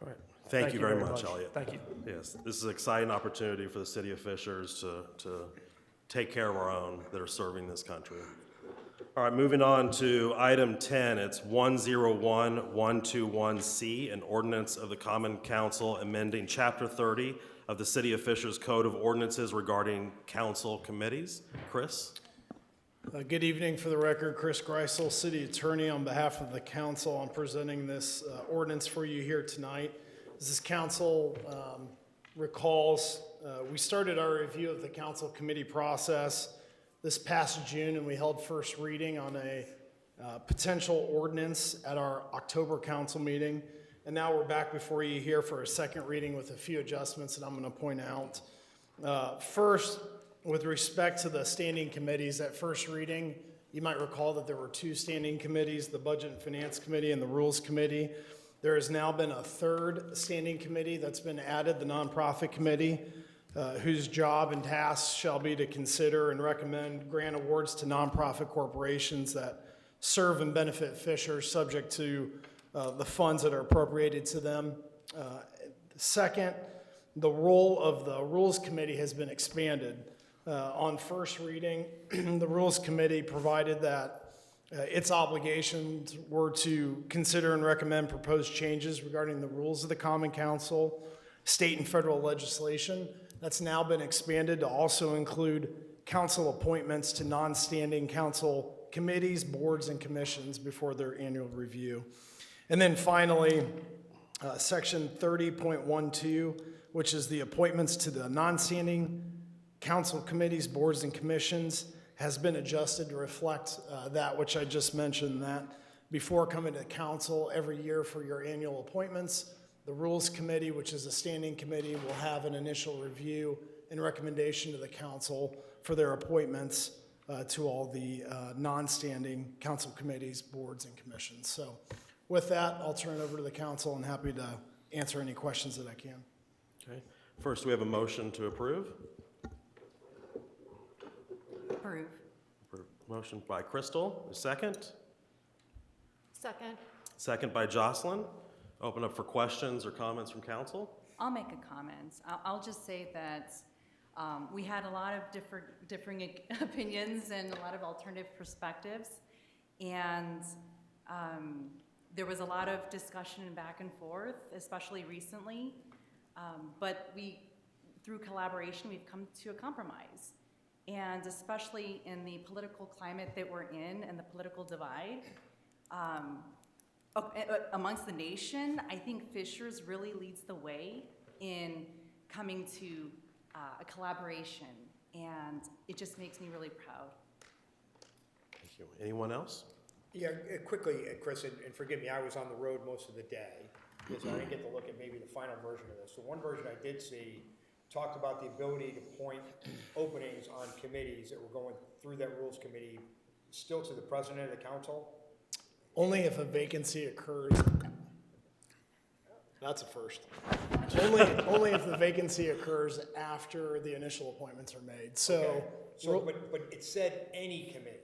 All right, thank you very much, Elliot. Thank you. Yes, this is an exciting opportunity for the city of Fishers to take care of our own that are serving this country. All right, moving on to item 10, it's 101121C, an ordinance of the Common Council amending Chapter 30 of the City of Fishers Code of Ordinances regarding council committees. Chris? Good evening. For the record, Chris Greisel, City Attorney, on behalf of the council. I'm presenting this ordinance for you here tonight. As this council recalls, we started our review of the council committee process this past June, and we held first reading on a potential ordinance at our October council meeting. And now we're back before you here for a second reading with a few adjustments that I'm going to point out. First, with respect to the standing committees, at first reading, you might recall that there were two standing committees, the Budget and Finance Committee and the Rules Committee. There has now been a third standing committee that's been added, the Nonprofit Committee, whose job and tasks shall be to consider and recommend grant awards to nonprofit corporations that serve and benefit Fishers, subject to the funds that are appropriated to them. Second, the role of the Rules Committee has been expanded. On first reading, the Rules Committee provided that its obligations were to consider and recommend proposed changes regarding the rules of the Common Council, state and federal legislation. That's now been expanded to also include council appointments to non-standing council committees, boards, and commissions before their annual review. And then finally, Section 30.12, which is the appointments to the non-standing council committees, boards, and commissions, has been adjusted to reflect that which I just mentioned, that before coming to council every year for your annual appointments, the Rules Committee, which is a standing committee, will have an initial review and recommendation to the council for their appointments to all the non-standing council committees, boards, and commissions. So with that, I'll turn it over to the council and happy to answer any questions that I can. Okay. First, we have a motion to approve. Approve. Motion by Crystal, a second. Second. Second by Jocelyn. Open up for questions or comments from council. I'll make a comment. I'll just say that we had a lot of differing opinions and a lot of alternative perspectives, and there was a lot of discussion and back and forth, especially recently. But through collaboration, we've come to a compromise. And especially in the political climate that we're in and the political divide amongst the nation, I think Fishers really leads the way in coming to a collaboration, and it just makes me really proud. Thank you. Anyone else? Yeah, quickly, Chris, and forgive me, I was on the road most of the day, so I didn't get to look at maybe the final version of this. So one version I did see talked about the ability to point openings on committees that were going through that Rules Committee still to the president of the council. Only if a vacancy occurs. That's a first. Only if the vacancy occurs after the initial appointments are made. So, So, but it said any committee,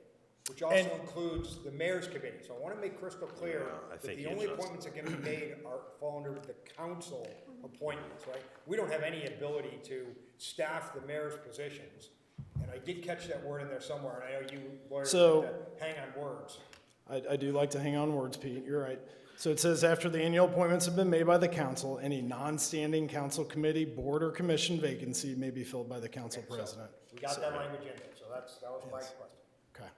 which also includes the mayor's committee. So I want to make crystal clear I that think the you only just- appointments that can be made fall under the council appointments, right? We don't have any ability to staff the mayor's positions. And I did catch that word in there somewhere, and I know you lawyers So- like to hang on words. I do like to hang on words, Pete, you're right. So it says, after the annual appointments have been made by the council, any non-standing council committee, board, or commission vacancy may be filled by the council president. We got that language in there, so that was my question. Okay.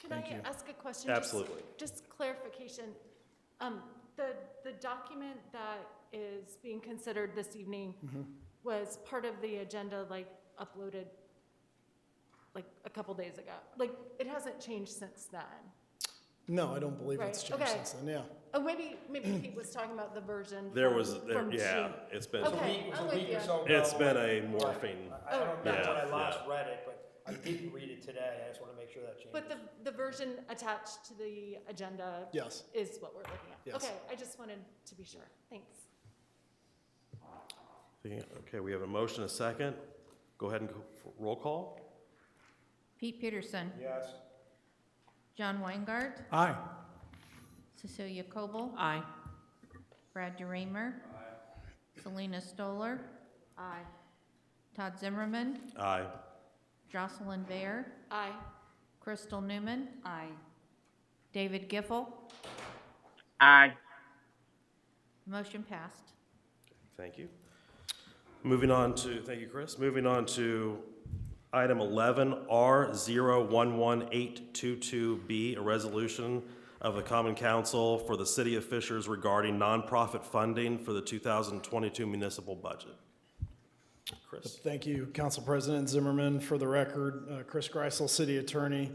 Thank you. Can I ask a question? Absolutely. Just clarification. The document that is being considered this evening was part of the agenda, like uploaded like a couple days ago. Like, it hasn't changed since then. No, I don't believe it's Right, changed okay. since then, yeah. Oh, maybe Pete was talking about the version There from- was, from yeah, June. it's been, Okay, It was I'm a with week you. or so ago. it's been a morphing. I don't remember when I Yeah, last yeah. read it, but I didn't read it today. I just want to make sure that changes. But the version attached to the agenda Yes. is what we're looking at. Yes. Okay, I just wanted to be sure. Thanks. Okay, we have a motion, a second. Go ahead and go for roll call. Pete Peterson. Yes. John Weingart. Aye. Cecilia Coble. Aye. Brad DeReamer. Selena Stoller. Aye. Todd Zimmerman. Aye. Jocelyn Vare. Aye. Crystal Newman. Aye. David Giffel. Aye. Motion passed. Thank you. Moving on to, thank you, Chris. Moving on to item 11, R011822B, a resolution of the Common Council for the City of Fishers regarding nonprofit funding for the 2022 municipal budget. Chris? Thank you, Council President Zimmerman. For the record, Chris Greisel, City Attorney,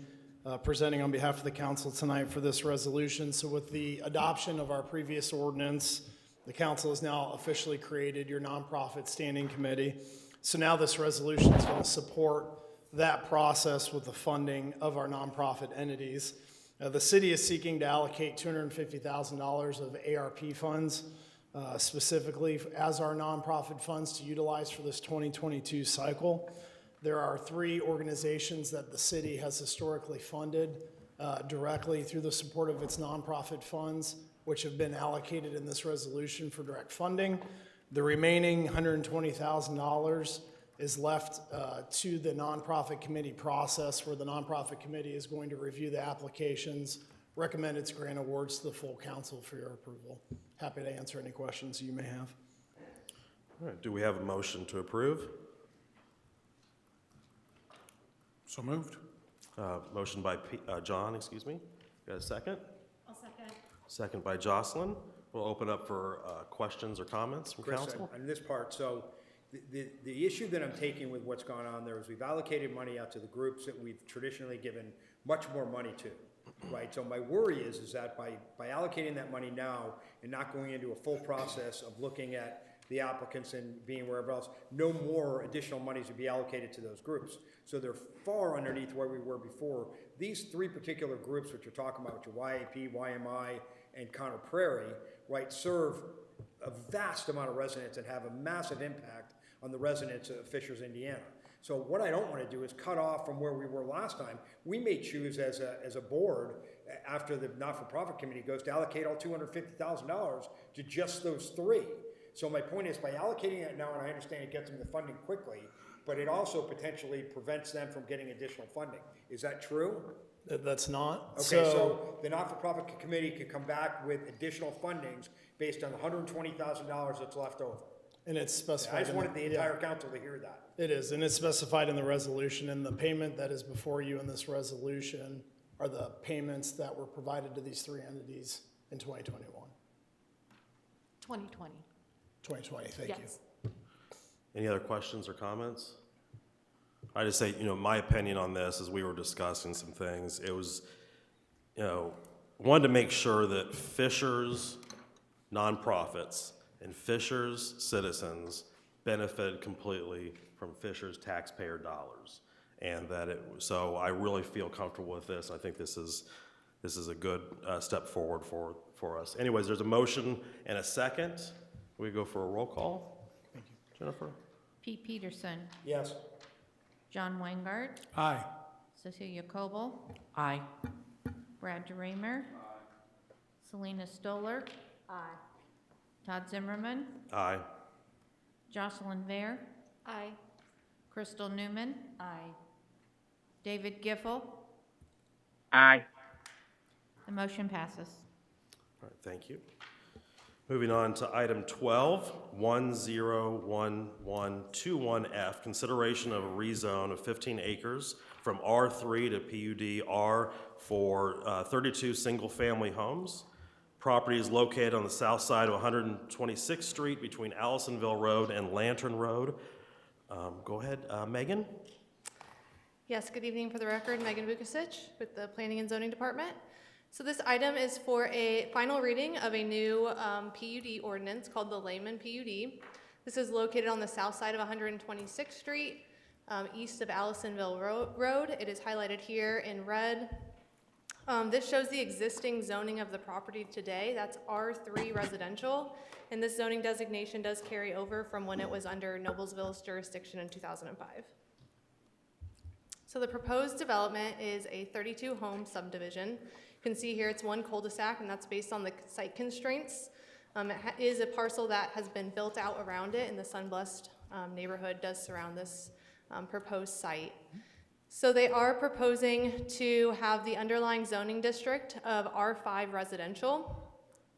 presenting on behalf of the council tonight for this resolution. So with the adoption of our previous ordinance, the council has now officially created your nonprofit standing committee. So now this resolution is going to support that process with the funding of our nonprofit entities. The city is seeking to allocate $250,000 of ARP funds specifically as our nonprofit funds to utilize for this 2022 cycle. There are 3 organizations that the city has historically funded directly through the support of its nonprofit funds, which have been allocated in this resolution for direct funding. The remaining $120,000 is left to the nonprofit committee process, where the nonprofit committee is going to review the applications, recommend its grant awards to the full council for your approval. Happy to answer any questions you may have. All right, do we have a motion to approve? So moved. Motion by John, excuse me. Got a second? I'll second. Second by Jocelyn. We'll open up for questions or comments from Chris, council. on this part, so the issue that I'm taking with what's gone on there is we've allocated money out to the groups that we've traditionally given much more money to, right? So my worry is that by allocating that money now and not going into a full process of looking at the applicants and being wherever else, no more additional monies would be allocated to those groups. So they're far underneath where we were before. These 3 particular groups, which you're talking about, which are YAP, YMI, and Conner Prairie, right, serve a vast amount of residents and have a massive impact on the residents of Fishers, Indiana. So what I don't want to do is cut off from where we were last time. We may choose as a board, after the not-for-profit committee goes, to allocate all $250,000 to just those 3. So my point is, by allocating it now, and I understand it gets them the funding quickly, but it also potentially prevents them from getting additional funding. Is that true? That's not. Okay, so the not-for-profit committee can come back with additional fundings based on the $120,000 that's left over. And it's specified. I just in wanted the yeah. entire council to hear that. It is, and it's specified in the resolution, and the payment that is before you in this resolution are the payments that were provided to these 3 entities in 2021. 2020. 2020, thank you. Yes. Any other questions or comments? I just say, my opinion on this, as we were discussing some things, it was, wanted to make sure that Fishers nonprofits and Fishers citizens benefit completely from Fishers taxpayer dollars. And that so I really feel comfortable with this. I think this is this is a good step forward for us. Anyways, there's a motion and a second. We go for a roll call. Thank you. Jennifer? Pete Peterson, Yes. John Weingart, Aye. Cecilia Coble. Aye. Brad DeRemer. Selena Stoller, Aye. Todd Zimmerman, Aye. Jocelyn Vare, Aye. Crystal Newman, Aye. David Giffel. Aye. The motion passes. All right, thank you. Moving on to item 12, 101121F, consideration of a rezone of 15 acres from R3 to PUD R for 32 single-family homes. Property is located on the south side of 126th Street between Allisonville Road and Lantern Road. Go ahead, Megan. Yes, good evening. For the record, Megan Vukasich with the Planning and Zoning Department. So this item is for a final reading of a new PUD ordinance called the Layman PUD. This is located on the south side of 126th Street, east of Allisonville Road. It is highlighted here in red. This shows the existing zoning of the property today. That's R3 residential, and this zoning designation does carry over from when it was under Noblesville's jurisdiction in 2005. So the proposed development is a 32-home subdivision. You can see here it's one cul-de-sac, and that's based on the site constraints. It is a parcel that has been built out around it, and the Sunblessed neighborhood does surround this proposed site. So they are proposing to have the underlying zoning district of R5 residential.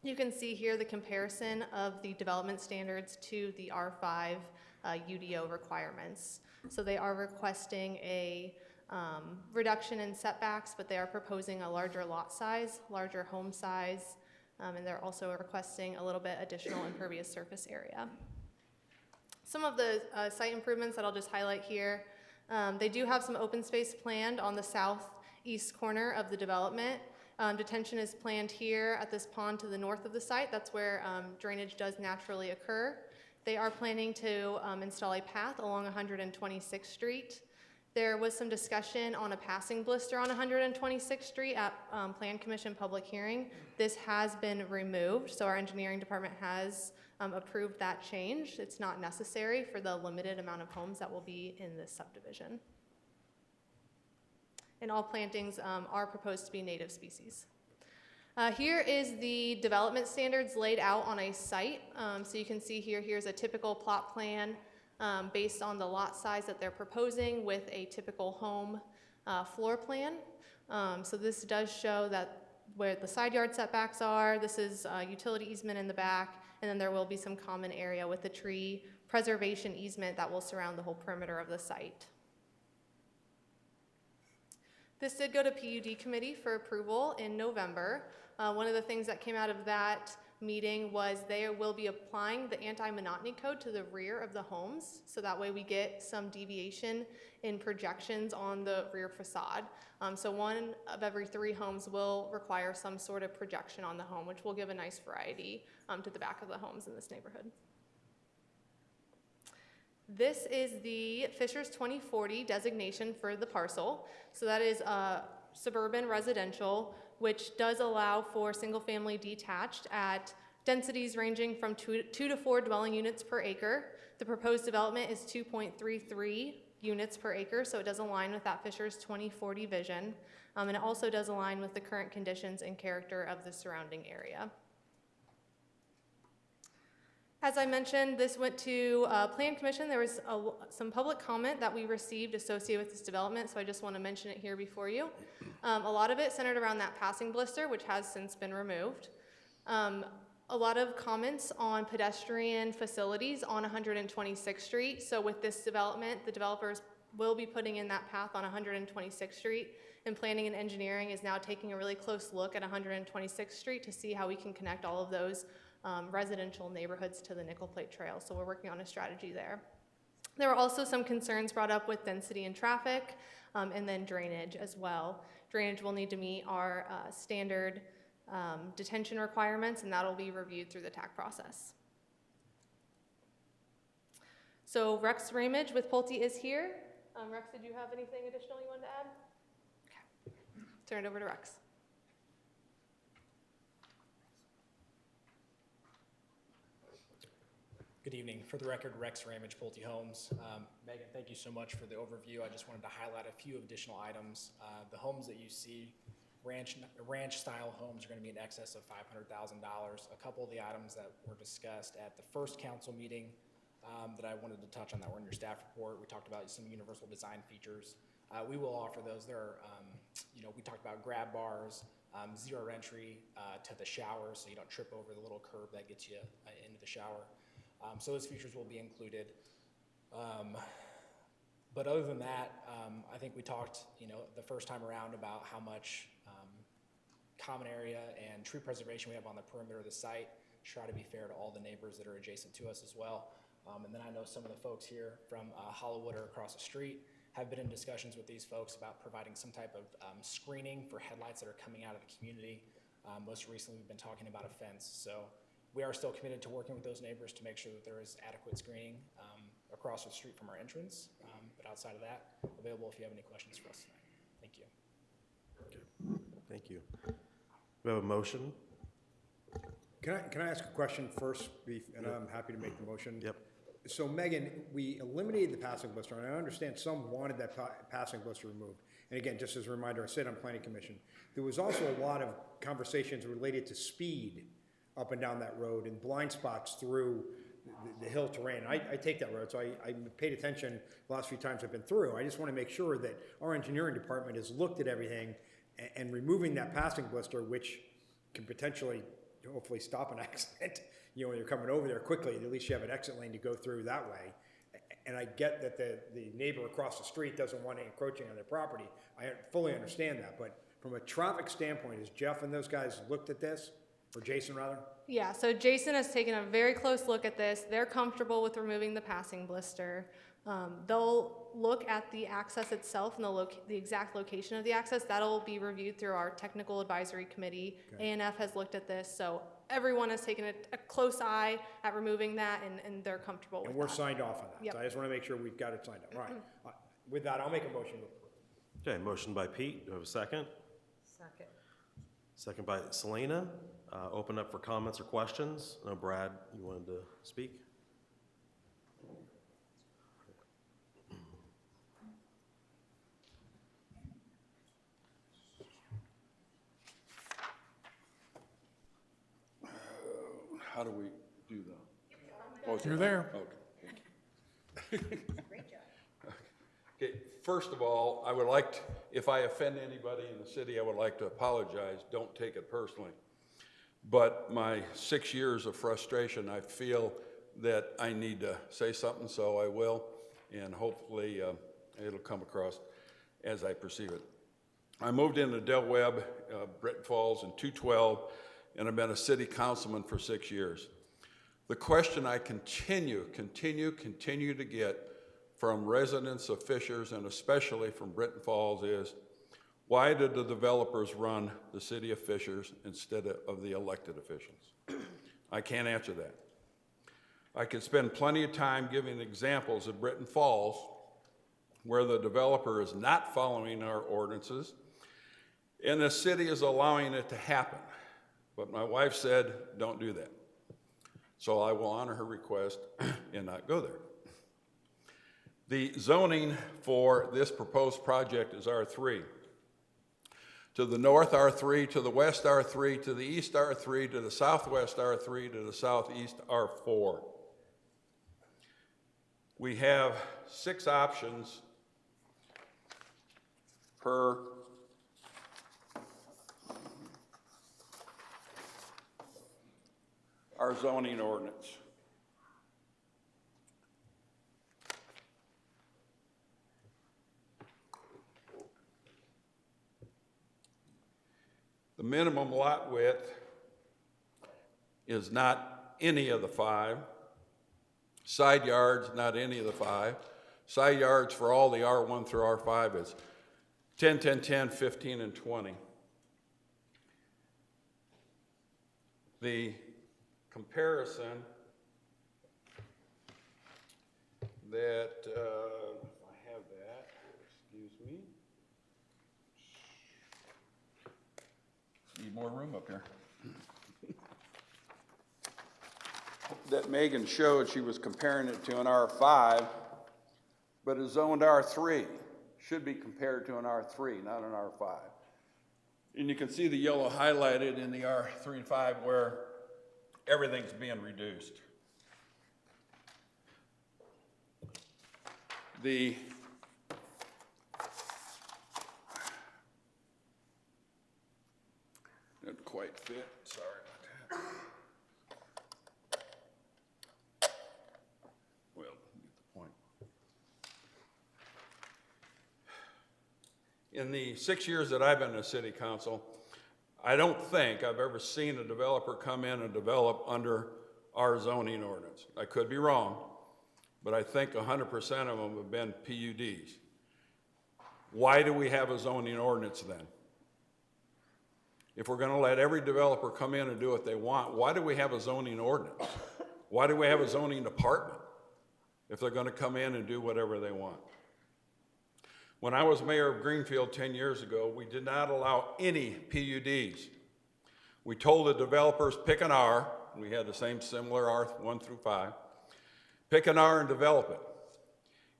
You can see here the comparison of the development standards to the R5 UDO requirements. So they are requesting a reduction in setbacks, but they are proposing a larger lot size, larger home size, and they're also requesting a little bit additional impervious surface area. Some of the site improvements that I'll just highlight here, they do have some open space planned on the southeast corner of the development. Detention is planned here at this pond to the north of the site. That's where drainage does naturally occur. They are planning to install a path along 126th Street. There was some discussion on a passing blister on 126th Street at Plan Commission public hearing. This has been removed, so our engineering department has approved that change. It's not necessary for the limited amount of homes that will be in this subdivision. And all plantings are proposed to be native species. Here is the development standards laid out on a site. So you can see here, here's a typical plot plan based on the lot size that they're proposing with a typical home floor plan. So this does show that where the side yard setbacks are, this is utility easement in the back, and then there will be some common area with the tree preservation easement that will surround the whole perimeter of the site. This did go to PUD committee for approval in November. One of the things that came out of that meeting was they will be applying the anti-monotony code to the rear of the homes, so that way we get some deviation in projections on the rear facade. So one of every 3 homes will require some sort of projection on the home, which will give a nice variety to the back of the homes in this neighborhood. This is the Fishers 2040 designation for the parcel. So that is suburban residential, which does allow for single-family detached at densities ranging from 2 to 4 dwelling units per acre. The proposed development is 2.33 units per acre, so it does align with that Fishers 2040 vision. And it also does align with the current conditions and character of the surrounding area. As I mentioned, this went to Plan Commission. There was some public comment that we received associated with this development, so I just want to mention it here before you. A lot of it centered around that passing blister, which has since been removed. A lot of comments on pedestrian facilities on 126th Street. So with this development, the developers will be putting in that path on 126th Street, and Planning and Engineering is now taking a really close look at 126th Street to see how we can connect all of those residential neighborhoods to the Nickel Plate Trail, so we're working on a strategy there. There were also some concerns brought up with density and traffic, and then drainage as well. Drainage will need to meet our standard detention requirements, and that'll be reviewed through the TAC process. So Rex Ramage with Pulte is here. Rex, did you have anything additional you wanted to add? Okay. Turn it over to Rex. Good evening. For the record, Rex Ramage, Pulte Homes. Megan, thank you so much for the overview. I just wanted to highlight a few additional items. The homes that you see, ranch-style homes, are going to be in excess of $500,000. A couple of the items that were discussed at the first council meeting that I wanted to touch on that were in your staff report. We talked about some universal design features. We will offer those. There are, we talked about grab bars, zero entry to the shower, so you don't trip over the little curb that gets you into the shower. So those features will be included. But other than that, I think we talked, the first time around about how much common area and tree preservation we have on the perimeter of the site, try to be fair to all the neighbors that are adjacent to us as well. And then I know some of the folks here from Hollywood or across the street have been in discussions with these folks about providing some type of screening for headlights that are coming out of the community. Most recently, we've been talking about a fence. So we are still committed to working with those neighbors to make sure that there is adequate screening across the street from our entrance. But outside of that, available if you have any questions for us tonight. Thank you. Okay. Thank you. We have a motion. Can I ask a question first, and I'm happy to make the motion? Yep. So Megan, we eliminated the passing blister, and I understand some wanted that passing blister removed. And again, just as a reminder, I sit on Planning Commission. There was also a lot of conversations related to speed up and down that road and blind spots through the hill terrain. I take that road, so I paid attention the last few times I've been through. I just want to make sure that our engineering department has looked at everything and removing that passing blister, which can potentially, hopefully, stop an accident. When you're coming over there quickly, at least you have an exit lane to go through that way. And I get that the neighbor across the street doesn't want it encroaching on their property. I fully understand that. But from a traffic standpoint, has Jeff and those guys looked at this? Or Jason, rather? Yeah, so Jason has taken a very close look at this. They're comfortable with removing the passing blister. They'll look at the access itself and the exact location of the access. That'll be reviewed through our technical advisory committee. Okay. ANF has looked at this, so everyone has taken a close eye at removing that, and they're comfortable with that. And we're signed off on that. Yep. So I just want to make sure we've got it signed off. All right. With that, I'll make a motion to approve. Okay, motion by Pete. Do we have a second? Second. Second by Selena. Open up for comments or questions. No, Brad, you wanted to speak? How do we do that? Oh, You're there. Okay. Great job. Okay, first of all, I would like to, if I offend anybody in the city, I would like to apologize. Don't take it personally. But my 6 years of frustration, I feel that I need to say something, so I will, and hopefully it'll come across as I perceive it. I moved into Del Webb, Britton Falls in 2012, and I've been a city councilman for 6 years. The question I continue to get from residents of Fishers, and especially from Britton Falls, is why did the developers run the city of Fishers instead of the elected officials? I can't answer that. I could spend plenty of time giving examples of Britton Falls where the developer is not following our ordinances and the city is allowing it to happen. But my wife said, don't do that. So I will honor her request and not go there. The zoning for this proposed project is R3. To the north, R3, to the west, R3, to the east, R3, to the southwest, R3, to the southeast, R4. We have 6 options per our zoning ordinance. The minimum lot width is not any of the 5. Side yards, not any of the 5. Side yards for all the R1 through R5 is 10, 10, 10, 15, and 20. The comparison that, if I have that, excuse me. Need more room up here. that Megan showed, she was comparing it to an R5, but it's zoned R3. Should be compared to an R3, not an R5. And you can see the yellow highlighted in the R3 and 5 where everything's being reduced. The didn't quite fit, sorry about that. Well, get the point. In the 6 years that I've been in the city council, I don't think I've ever seen a developer come in and develop under our zoning ordinance. I could be wrong, but I think 100% of them have been PUDs. Why do we have a zoning ordinance then? If we're going to let every developer come in and do what they want, why do we have a zoning ordinance? Why do we have a zoning department if they're going to come in and do whatever they want? When I was mayor of Greenfield 10 years ago, we did not allow any PUDs. We told the developers, pick an R, and we had the same similar R1 through 5, pick an R and develop it.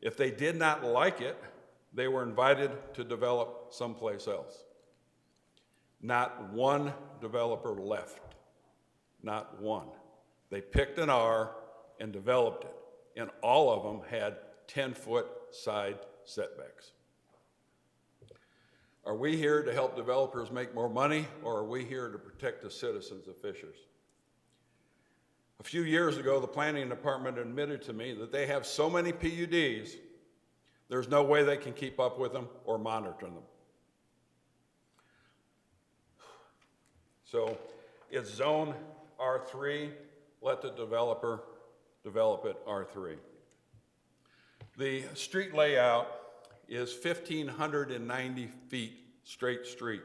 If they did not like it, they were invited to develop someplace else. Not one developer left, not one. They picked an R and developed it, and all of them had 10-foot side setbacks. Are we here to help developers make more money, or are we here to protect the citizens of Fishers? A few years ago, the planning department admitted to me that they have so many PUDs, there's no way they can keep up with them or monitor them. So it's zone R3, let the developer develop it R3. The street layout is 1,590 feet straight street.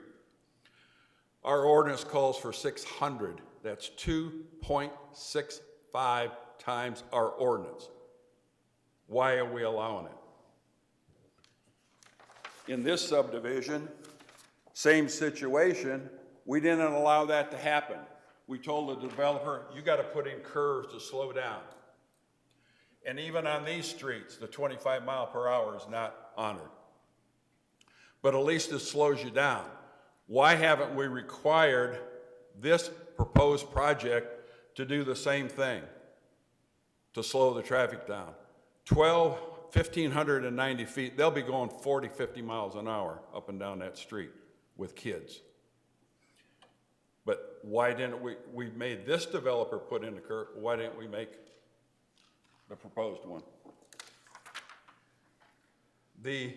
Our ordinance calls for 600. That's 2.65 times our ordinance. Why are we allowing it? In this subdivision, same situation, we didn't allow that to happen. We told the developer, you got to put in curves to slow down. And even on these streets, the 25 mile per hour is not honored. But at least it slows you down. Why haven't we required this proposed project to do the same thing, to slow the traffic down? 1,590 feet, they'll be going 40, 50 miles an hour up and down that street with kids. But why didn't we made this developer put in the curve, why didn't we make the proposed one? The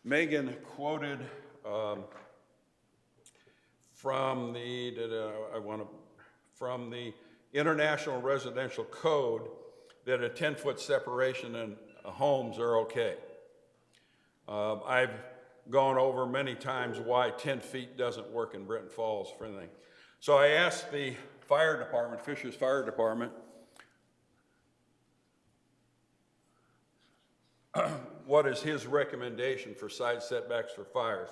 Megan quoted from the International Residential Code that a 10-foot separation in homes are okay. I've gone over many times why 10 feet doesn't work in Britton Falls for anything. So I asked the fire department, Fishers Fire Department, what is his recommendation for side setbacks for fires?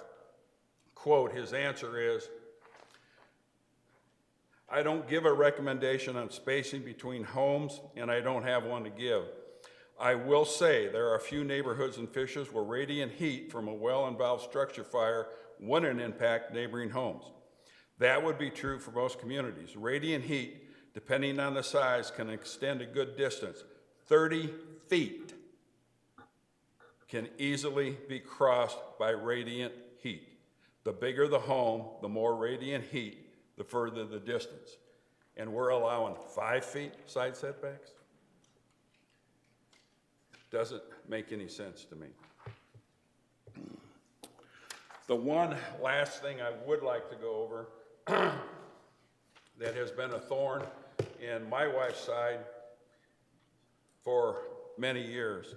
Quote, his answer is, I don't give a recommendation on spacing between homes, and I don't have one to give. I will say there are a few neighborhoods in Fishers where radiant heat from a well-involved structure fire wouldn't impact neighboring homes. That would be true for most communities. Radiant heat, depending on the size, can extend a good distance. 30 feet can easily be crossed by radiant heat. The bigger the home, the more radiant heat, the further the distance. And we're allowing 5 feet side setbacks? Doesn't make any sense to me. The one last thing I would like to go over that has been a thorn in my wife's side for many years.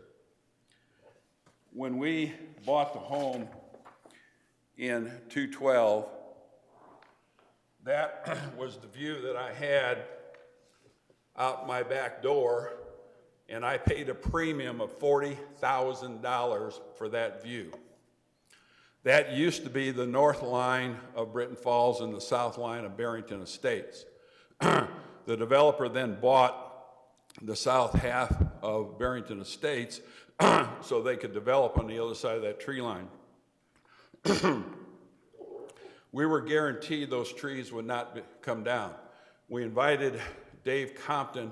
When we bought the home in 212, that was the view that I had out my back door, and I paid a premium of $40,000 for that view. That used to be the north line of Britton Falls and the south line of Barrington Estates. The developer then bought the south half of Barrington Estates so they could develop on the other side of that tree line. We were guaranteed those trees would not come down. We invited Dave Compton,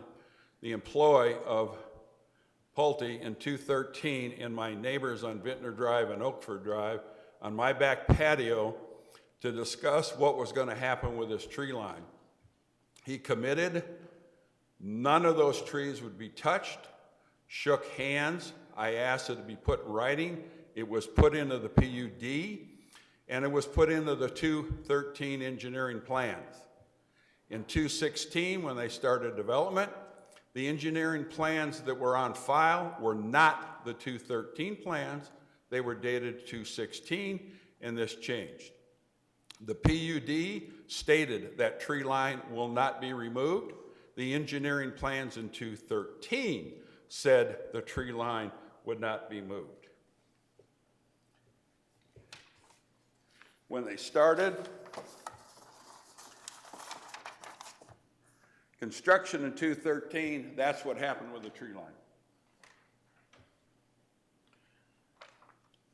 the employee of Pulte, in 2013 and my neighbors on Vintner Drive and Oakford Drive on my back patio to discuss what was going to happen with this tree line. He committed none of those trees would be touched, shook hands. I asked it to be put in writing. It was put into the PUD, and it was put into the 2013 engineering plans. In 2016, when they started development, the engineering plans that were on file were not the 2013 plans. They were dated 2016, and this changed. The PUD stated that tree line will not be removed. The engineering plans in 2013 said the tree line would not be moved. When they started construction in 2013, that's what happened with the tree line.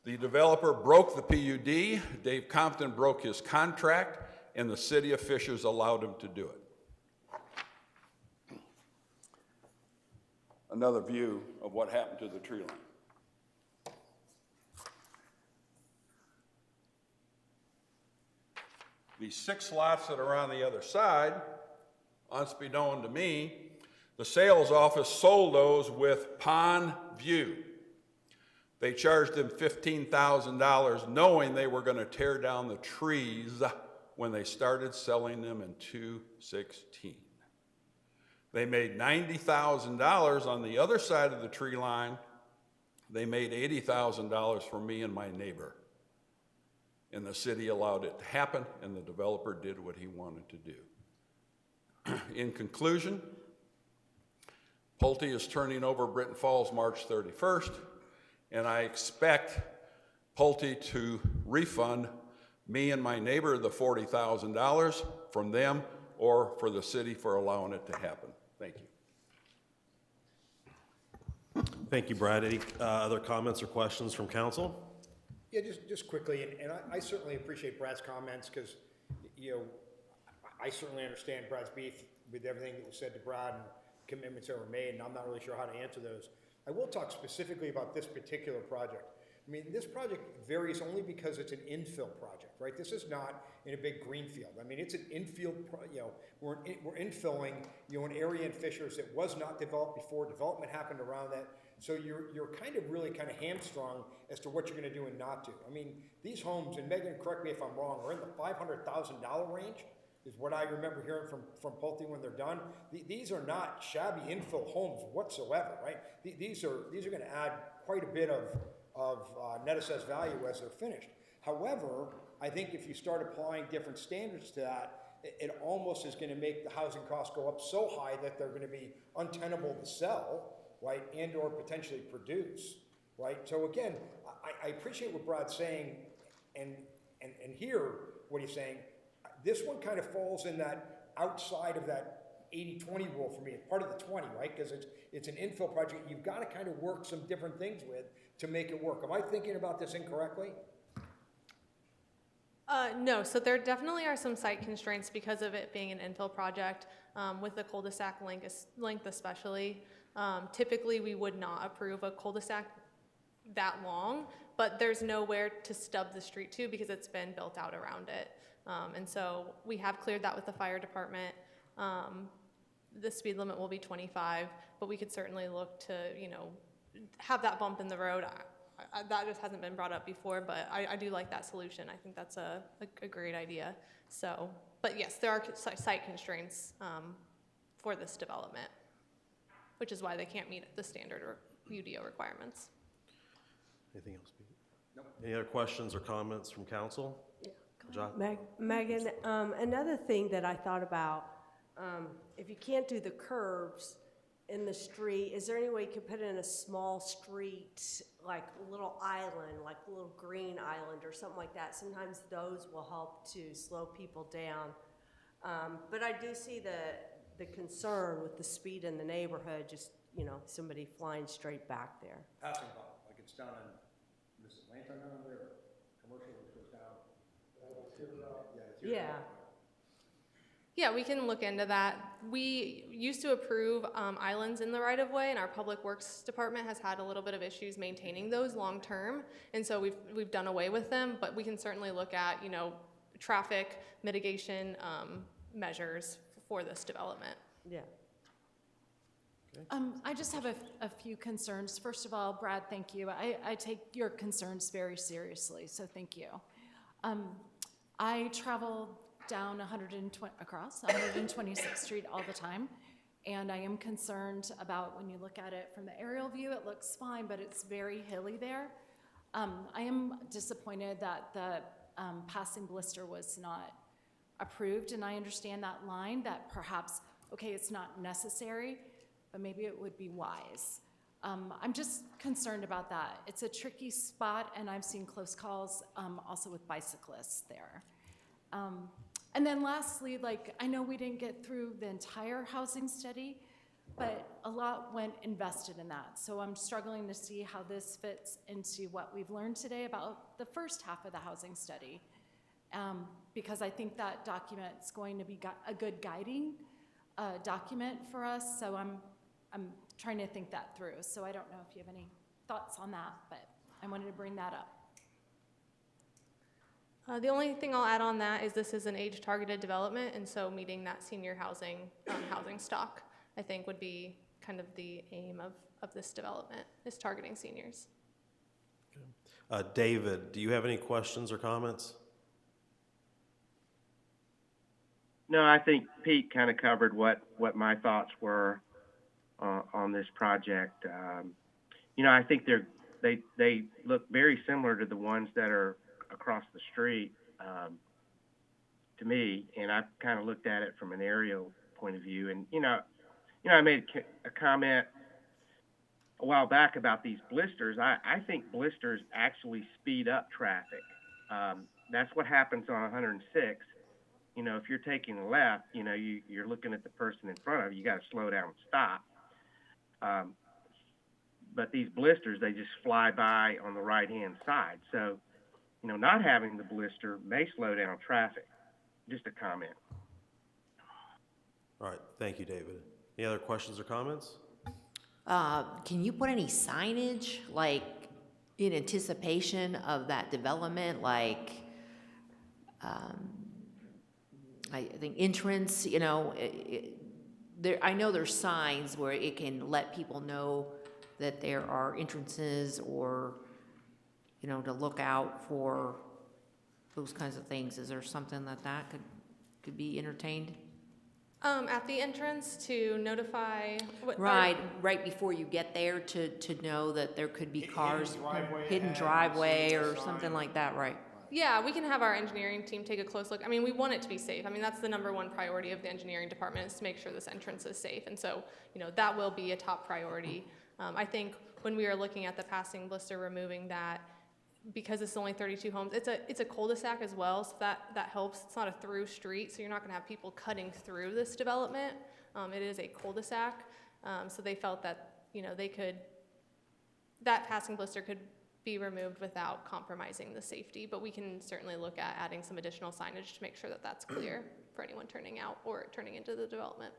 The developer broke the PUD, Dave Compton broke his contract, and the city of Fishers allowed him to do it. Another view of what happened to the tree line. These 6 lots that are on the other side, unbeknown to me, the sales office sold those with pond view. They charged them $15,000 knowing they were going to tear down the trees when they started selling them in 2016. They made $90,000 on the other side of the tree line. They made $80,000 for me and my neighbor. And the city allowed it to happen, and the developer did what he wanted to do. In conclusion, Pulte is turning over Britton Falls March 31st, and I expect Pulte to refund me and my neighbor the $40,000 from them or for the city for allowing it to happen. Thank you. Thank you, Brad. Any other comments or questions from council? Yeah, just quickly, and I certainly appreciate Brad's comments because, you know, I certainly understand Brad's beef with everything that was said to Brad and commitments that were made, and I'm not really sure how to answer those. I will talk specifically about this particular project. I mean, this project varies only because it's an infill project, right? This is not in a big greenfield. I mean, it's an infield, we're infilling, an area in Fishers that was not developed before. Development happened around that. So you're kind of really kind of hamstrung as to what you're going to do and not do. I mean, these homes, and Megan, correct me if I'm wrong, are in the $500,000 range, is what I remember hearing from Pulte when they're done. These are not shabby infill homes whatsoever, right? These are going to add quite a bit of net assessed value as they're finished. However, I think if you start applying different standards to that, it almost is going to make the housing costs go up so high that they're going to be untenable to sell, right, and or potentially produce, right? So again, I appreciate what Brad's saying and hear what he's saying. This one kind of falls in that outside of that 80-20 rule for me. It's part of the 20, right? Because it's an infill project. You've got to kind of work some different things with to make it work. Am I thinking about this incorrectly? No, so there definitely are some site constraints because of it being an infill project, with the cul-de-sac length especially. Typically, we would not approve a cul-de-sac that long, but there's nowhere to stub the street to because it's been built out around it. And so we have cleared that with the fire department. The speed limit will be 25, but we could certainly look to, have that bump in the road. That just hasn't been brought up before, but I do like that solution. I think that's a great idea. So, but yes, there are site constraints for this development, which is why they can't meet the standard or UDO requirements. Anything else? Nope. Any other questions or comments from council? John? Megan, another thing that I thought about, if you can't do the curves in the street, is there any way you could put in a small street, like a little island, like a little green island or something like that? Sometimes those will help to slow people down. But I do see the concern with the speed in the neighborhood, just, you know, somebody flying straight back there. Passing by, like it's down in Mrs. Lantern down there, or commercial which goes down. Yeah. Yeah, we can look into that. We used to approve islands in the right-of-way, and our Public Works Department has had a little bit of issues maintaining those long-term, and so we've done away with them, but we can certainly look at, you know, traffic mitigation measures for this development. Yeah. I just have a few concerns. First of all, Brad, thank you. I take your concerns very seriously, so thank you. I travel down across 126th Street all the time, and I am concerned about when you look at it from the aerial view, it looks fine, but it's very hilly there. I am disappointed that the passing blister was not approved, and I understand that line, that perhaps, okay, it's not necessary, but maybe it would be wise. I'm just concerned about that. It's a tricky spot, and I've seen close calls also with bicyclists there. And then lastly, like, I know we didn't get through the entire housing study, but a lot went invested in that. So I'm struggling to see how this fits into what we've learned today about the first half of the housing study. Because I think that document's going to be a good guiding document for us. So I'm trying to think that through. So I don't know if you have any thoughts on that, but I wanted to bring that up. The only thing I'll add on that is this is an age-targeted development, and so meeting that senior housing housing stock, I think, would be kind of the aim of this development, is targeting seniors. David, do you have any questions or comments? No, I think Pete kind of covered what my thoughts were on this project. You know, I think they look very similar to the ones that are across the street to me, and I've kind of looked at it from an aerial point of view. And you know, I made a comment a while back about these blisters. I think blisters actually speed up traffic. That's what happens on 106. You know, if you're taking a left, you know, you're looking at the person in front of you. You got to slow down and stop. But these blisters, they just fly by on the right-hand side. So, you know, not having the blister may slow down traffic. Just a comment. All right, thank you, David. Any other questions or comments? Can you put any signage, like, in anticipation of that development, like, I think entrance, you know, I know there's signs where it can let people know that there are entrances, or, you know, to look out for those kinds of things. Is there something that could be entertained? At the entrance to notify. Right before you get there to know that there could be cars, hidden driveway or something like that, right? Yeah, we can have our engineering team take a close look. I mean, we want it to be safe. I mean, that's the #1 priority of the engineering department, is to make sure this entrance is safe. And so, you know, that will be a top priority. I think when we are looking at the passing blister, removing that, because it's only 32 homes, it's a cul-de-sac as well, so that helps. It's not a through street, so you're not gonna have people cutting through this development. It is a cul-de-sac, so they felt that, you know, that passing blister could be removed without compromising the safety, but we can certainly look at adding some additional signage to make sure that that's clear for anyone turning out or turning into the development.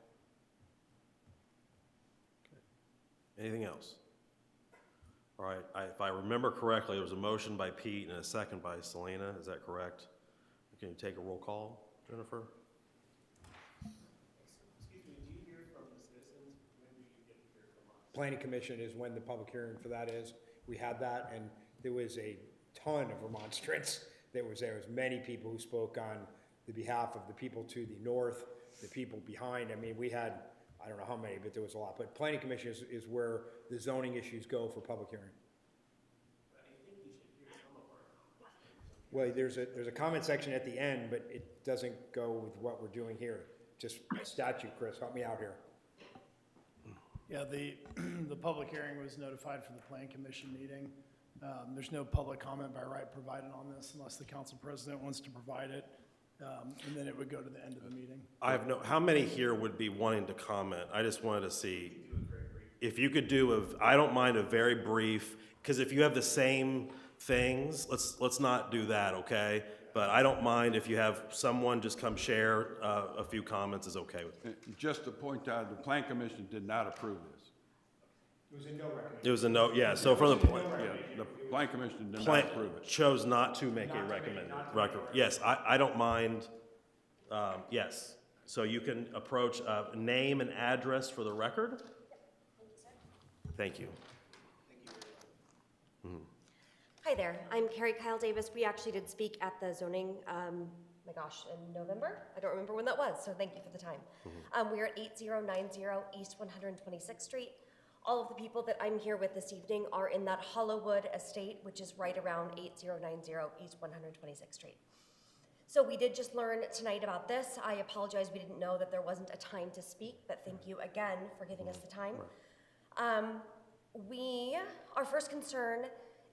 Anything else? All right, if I remember correctly, there was a motion by Pete and a second by Selena. Is that correct? Can you take a roll call, Jennifer? Excuse me, do you hear from the citizens? When do you get to hear from us? Planning Commission is when the public hearing for that is. We had that, and there was a ton of remonstrance. There was many people who spoke on the behalf of the people to the north, the people behind. I mean, we had, I don't know how many, but there was a lot. But Planning Commission is where the zoning issues go for public hearing. I think we should hear some of our comments. Well, there's a comment section at the end, but it doesn't go with what we're doing here. Just statute, Chris, help me out here. Yeah, the public hearing was notified for the Plan Commission meeting. There's no public comment by right provided on this unless the council president wants to provide it. And then it would go to the end of the meeting. How many here would be wanting to comment? I just wanted to see if you could do I don't mind a very brief, because if you have the same things, let's not do that, okay? But I don't mind if you have someone just come share a few comments is okay with me. Just to point out, the Plan Commission did not approve this. It was a no recommendation. It was a no, yeah, so from the point. Yeah, the Plan Commission did not approve it. Chose not to make a recommended record. Yes, I don't mind, yes. So you can approach, name and address for the record. Thank you. Hi there, I'm Carrie Kyle Davis. We actually did speak at the zoning, my gosh, in November? I don't remember when that was, so thank you for the time. We're at 8090 East 126th Street. All of the people that I'm here with this evening are in that Hollowood estate, which is right around 8090 East 126th Street. So we did just learn tonight about this. I apologize, we didn't know that there wasn't a time to speak, but thank you again for giving us the time. Our first concern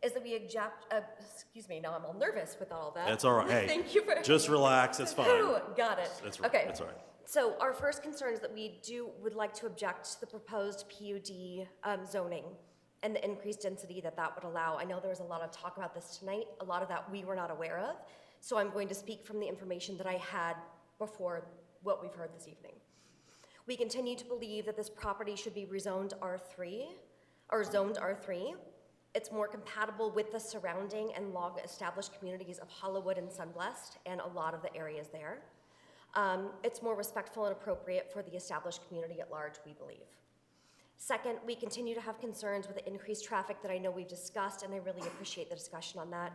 is that we object, excuse me, now I'm all nervous with all that. That's all right, hey. Thank you for. Just relax, it's fine. Ooh, got it. That's right, Okay. that's all right. So our first concern is that we would like to object to the proposed PUD zoning and the increased density that would allow. I know there was a lot of talk about this tonight. A lot of that we were not aware of. So I'm going to speak from the information that I had before what we've heard this evening. We continue to believe that this property should be rezoned R3, or zoned R3. It's more compatible with the surrounding and long-established communities of Hollowood and Sunblessed and a lot of the areas there. It's more respectful and appropriate for the established community at large, we believe. Second, we continue to have concerns with the increased traffic that I know we've discussed, and I really appreciate the discussion on that,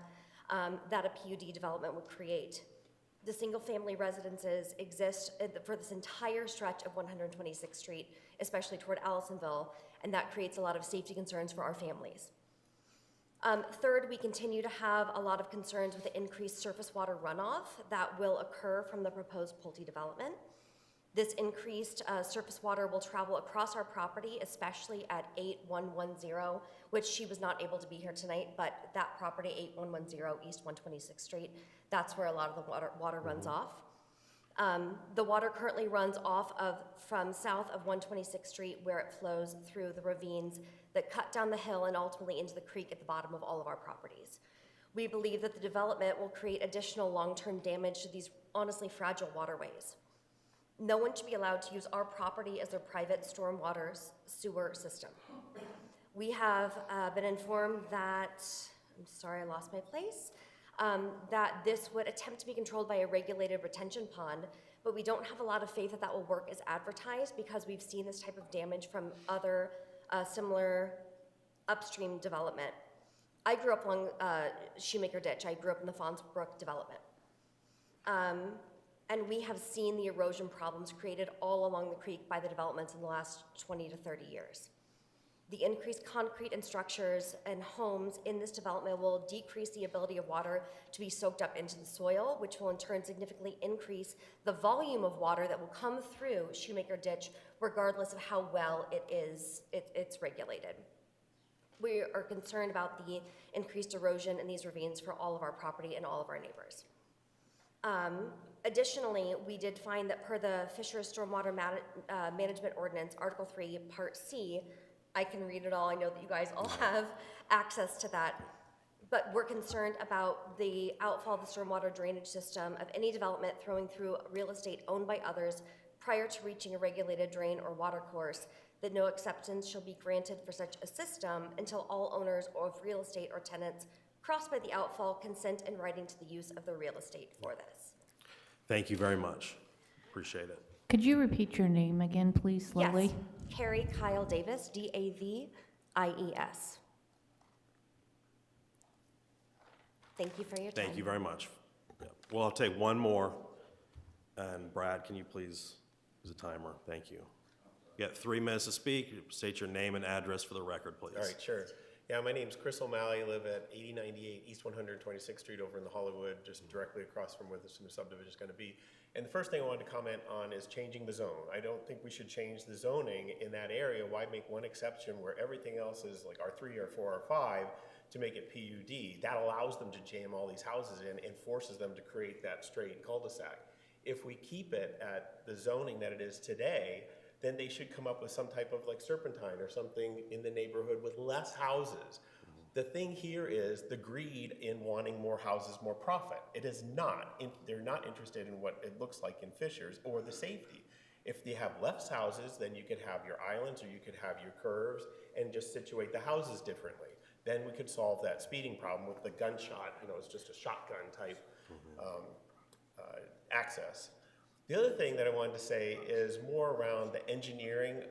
that a PUD development would create. The single-family residences exist for this entire stretch of 126th Street, especially toward Allisonville, and that creates a lot of safety concerns for our families. Third, we continue to have a lot of concerns with the increased surface water runoff that will occur from the proposed Pulte development. This increased surface water will travel across our property, especially at 8110, which she was not able to be here tonight, but that property, 8110 East 126th Street, that's where a lot of the water runs off. The water currently runs off from south of 126th Street, where it flows through the ravines that cut down the hill and ultimately into the creek at the bottom of all of our properties. We believe that the development will create additional long-term damage to these honestly fragile waterways. No one should be allowed to use our property as their private stormwater sewer system. We have been informed that, I'm sorry, I lost my place, that this would attempt to be controlled by a regulated retention pond, but we don't have a lot of faith that that will work as advertised because we've seen this type of damage from other similar upstream development. I grew up along Shoemaker Ditch. I grew up in the Fawnsbrook development. And we have seen the erosion problems created all along the creek by the developments in the last 20 to 30 years. The increased concrete and structures and homes in this development will decrease the ability of water to be soaked up into the soil, which will in turn significantly increase the volume of water that will come through Shoemaker Ditch, regardless of how well it's regulated. We are concerned about the increased erosion in these ravines for all of our property and all of our neighbors. Additionally, we did find that per the Fisheries Stormwater Management Ordinance, Article 3, Part C, I can read it all, I know that you guys all have access to that, but we're concerned about the outfall of the stormwater drainage system of any development throwing through real estate owned by others prior to reaching a regulated drain or water course, that no acceptance shall be granted for such a system until all owners of real estate or tenants crossed by the outfall consent in writing to the use of the real estate for this. Thank you very much. Appreciate it. Could you repeat your name again, please, slowly? Yes, Carrie Kyle Davis, Davies. Thank you for your time. Thank you very much. Yeah. Well, I'll take one more. And Brad, can you please use a timer? Thank you. You got 3 minutes to speak. State your name and address for the record, please. All right, sure. Yeah, my name's Chris O'Malley. I live at 8098 East 126th Street over in the Hollywood, just directly across from where this new subdivision is going to be. And the first thing I wanted to comment on is changing the zone. I don't think we should change the zoning in that area. Why make one exception where everything else is like R3, R4, R5 to make it PUD? That allows them to jam all these houses in and forces them to create that straight cul-de-sac. If we keep it at the zoning that it is today, then they should come up with some type of like serpentine or something in the neighborhood with less houses. The thing here is the greed in wanting more houses, more profit. It is not, they're not interested in what it looks like in Fishers or the safety. If they have less houses, then you could have your islands or you could have your curves and just situate the houses differently. Then we could solve that speeding problem with the gunshot, it's just a shotgun type access. The other thing that I wanted to say is more around the engineering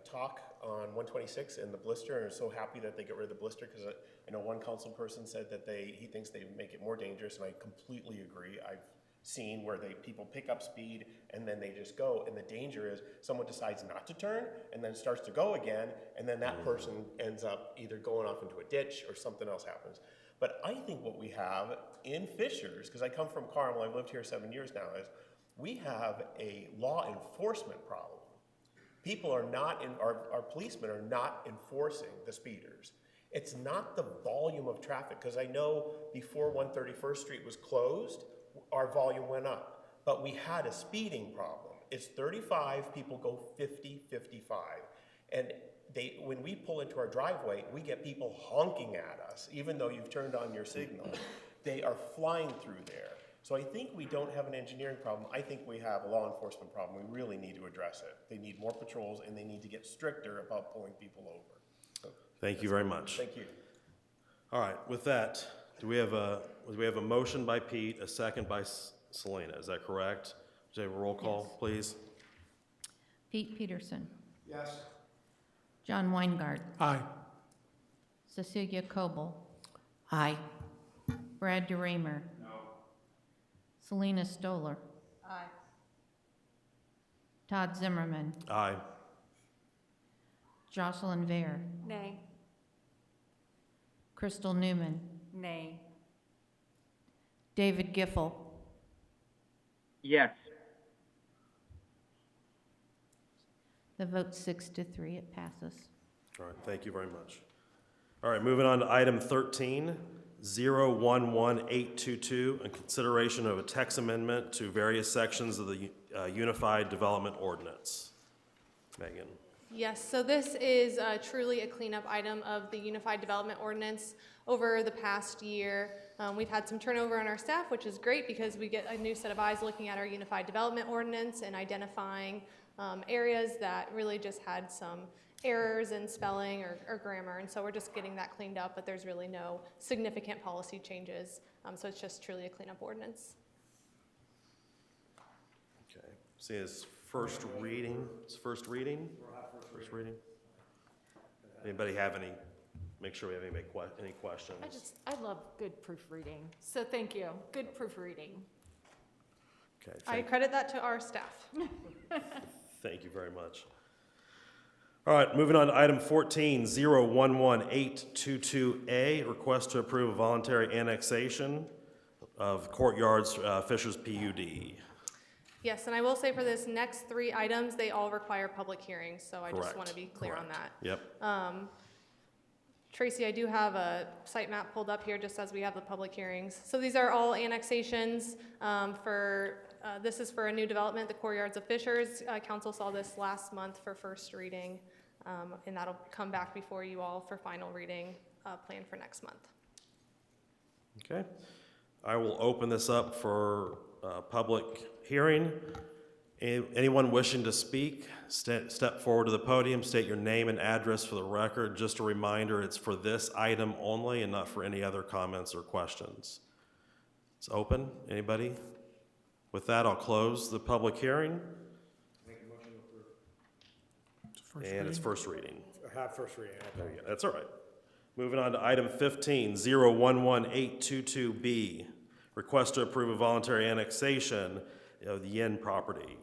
talk on 126 and the blister, and I'm so happy that they get rid of the blister because I know one council person said that he thinks they make it more dangerous, and I completely agree. I've seen where people pick up speed and then they just go, and the danger is someone decides not to turn and then starts to go again, and then that person ends up either going off into a ditch or something else happens. But I think what we have in Fishers, because I come from Carmel, I've lived here 7 years now, is we have a law enforcement problem. People are not, our policemen are not enforcing the speeders. It's not the volume of traffic, because I know before 131st Street was closed, our volume went up, but we had a speeding problem. It's 35, people go 50, 55. And when we pull into our driveway, we get people honking at us, even though you've turned on your signal. They are flying through there. So I think we don't have an engineering problem. I think we have a law enforcement problem. We really need to address it. They need more patrols, and they need to get stricter about pulling people over. So, Thank you very much. thank you. All right, with that, do we have a motion by Pete, a second by Selena? Is that correct? Do we have a roll call, Yes. please? Pete Peterson. Yes. John Weingart. Aye. Cecilia Coble. Aye. Brad DeRamer. No. Selena Stoller. Aye. Todd Zimmerman. Aye. Jocelyn Vare. Nay. Crystal Newman. Nay. David Giffel. Yes. The vote's 6-3, it passes. All right, thank you very much. All right, moving on to item 13, 011822, in consideration of a text amendment to various sections of the Unified Development Ordinance. Megan. Yes, so this is truly a cleanup item of the Unified Development Ordinance. Over the past year, we've had some turnover on our staff, which is great because we get a new set of eyes looking at our Unified Development Ordinance and identifying areas that really just had some errors in spelling or grammar, and so we're just getting that cleaned up, but there's really no significant policy changes, so it's just truly a cleanup ordinance. Okay, see it's first reading. It's first reading? First reading. Anybody have any, make sure we have any questions? I love good proofreading, so thank you. Good proofreading. Okay, I credit that to our staff. thank you very much. All right, moving on to item 14, 011822A, request to approve a voluntary annexation of Courtyards Fishers PUD. Yes, and I will say for this next 3 items, they all require public hearings, so I just want to be clear on that. Yep. Tracy, I do have a site map pulled up here just as we have the public hearings. So these are all annexations this is for a new development, the Courtyards of Fishers. Council saw this last month for first reading, and that'll come back before you all for final reading planned for next month. Okay. I will open this up for public hearing. Anyone wishing to speak, step forward to the podium, state your name and address for the record. Just a reminder, it's for this item only and not for any other comments or questions. It's open. Anybody? With that, I'll close the public hearing. Make a motion to approve. And it's first reading. Have first reading. Okay. Yeah, that's all right. Moving on to item 15, 011822B, request to approve a voluntary annexation of the Yin property.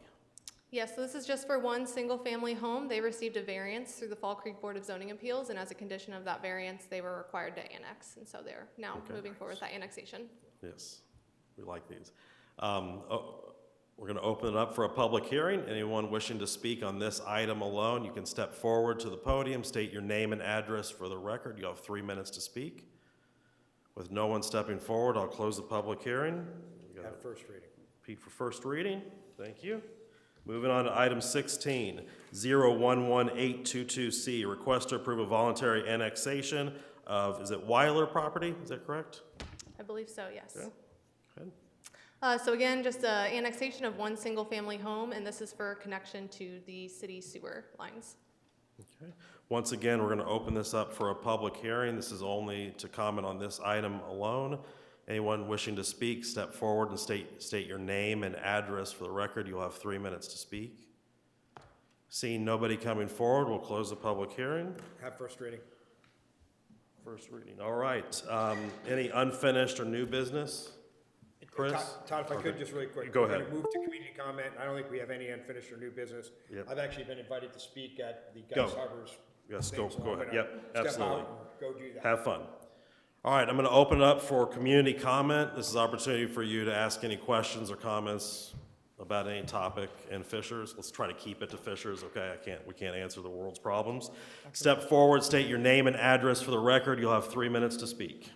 Yes, so this is just for one single-family home. They received a variance through the Fall Creek Board of Zoning Appeals, and as a condition of that variance, they were required to annex, and so they're now moving forward with that annexation. Yes, we like these. We're going to open it up for a public hearing. Anyone wishing to speak on this item alone, you can step forward to the podium, state your name and address for the record. You have 3 minutes to speak. With no one stepping forward, I'll close the public hearing. Have first reading. Pete for first reading. Thank you. Moving on to item 16, 011822C, request to approve a voluntary annexation of, is it Weiler property? Is that correct? I believe so, yes. Okay. Good. So again, just an annexation of one single-family home, and this is for connection to the city sewer lines. Okay. Once again, we're going to open this up for a public hearing. This is only to comment on this item alone. Anyone wishing to speak, step forward and state your name and address for the record. You'll have 3 minutes to speak. Seeing nobody coming forward, we'll close the public hearing. Have first reading. First reading. All right. Any unfinished or new business? Chris? Todd, if I could, just really quick. Go We're ahead. going to move to community comment. I don't think we have any unfinished or new business. Yep. I've actually been invited to speak at the Go. Guys Harbor's. Yes, thing, so go I'm ahead. gonna Yep, step absolutely. out and go do that. Have fun. All right, I'm going to open it up for community comment. This is an opportunity for you to ask any questions or comments about any topic in Fishers. Let's try to keep it to Fishers, okay? We can't answer the world's problems. Step forward, state your name and address for the record. You'll have 3 minutes to speak.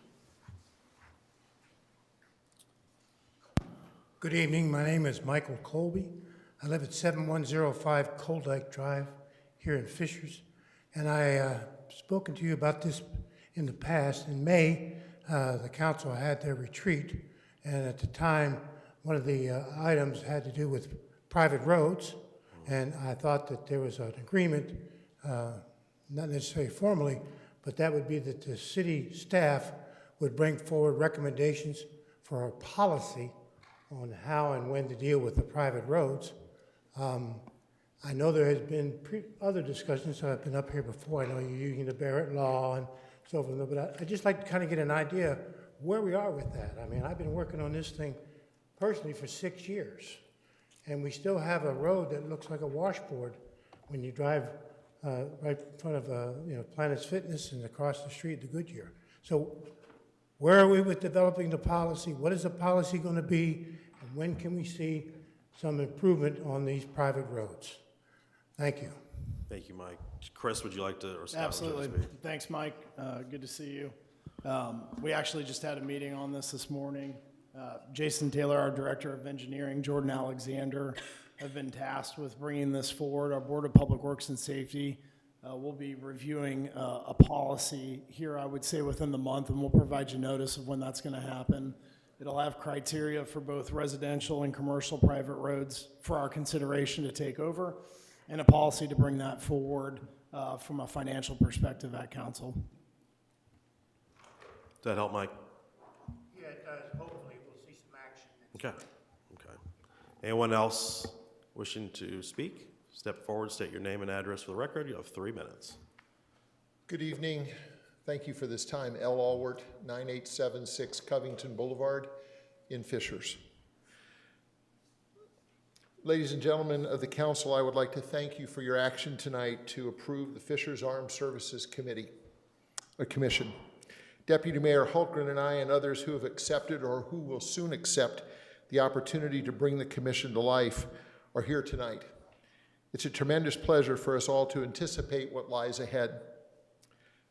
Good evening. My name is Michael Colby. I live at 7105 Cold Lake Drive here in Fishers. And I spoken to you about this in the past. In May, the council had their retreat. And at the time, one of the items had to do with private roads. And I thought that there was an agreement, not necessarily formally, but that would be that the city staff would bring forward recommendations for a policy on how and when to deal with the private roads. I know there has been other discussions, so I've been up here before. I know you're using the Barrett Law and so forth, but I'd just like to kind of get an idea where we are with that. I mean, I've been working on this thing personally for 6 years, and we still have a road that looks like a washboard when you drive right in front of Planet's Fitness and across the street to Goodyear. So where are we with developing the policy? What is the policy going to be? And when can we see some improvement on these private roads? Thank you. Thank you, Mike. Chris, would you like to, or Scott, Absolutely. would you like to speak? Thanks, Mike. Good to see you. We actually just had a meeting on this morning. Jason Taylor, our Director of Engineering, Jordan Alexander, have been tasked with bringing this forward. Our Board of Public Works and Safety will be reviewing a policy here, I would say, within the month, and we'll provide you notice of when that's going to happen. It'll have criteria for both residential and commercial private roads for our consideration to take over, and a policy to bring that forward from a financial perspective at council. Does that help, Mike? Yeah, it does. Hopefully we'll see some action. Okay. Anyone else wishing to speak? Step forward, state your name and address for the record. You have 3 minutes. Good evening. Thank you for this time. L. Allward, 9876 Covington Boulevard in Fishers. Ladies and gentlemen of the council, I would like to thank you for your action tonight to approve the Fishers Armed Services Commission. Deputy Mayor Hultgren and I and others who have accepted or who will soon accept the opportunity to bring the commission to life are here tonight. It's a tremendous pleasure for us all to anticipate what lies ahead.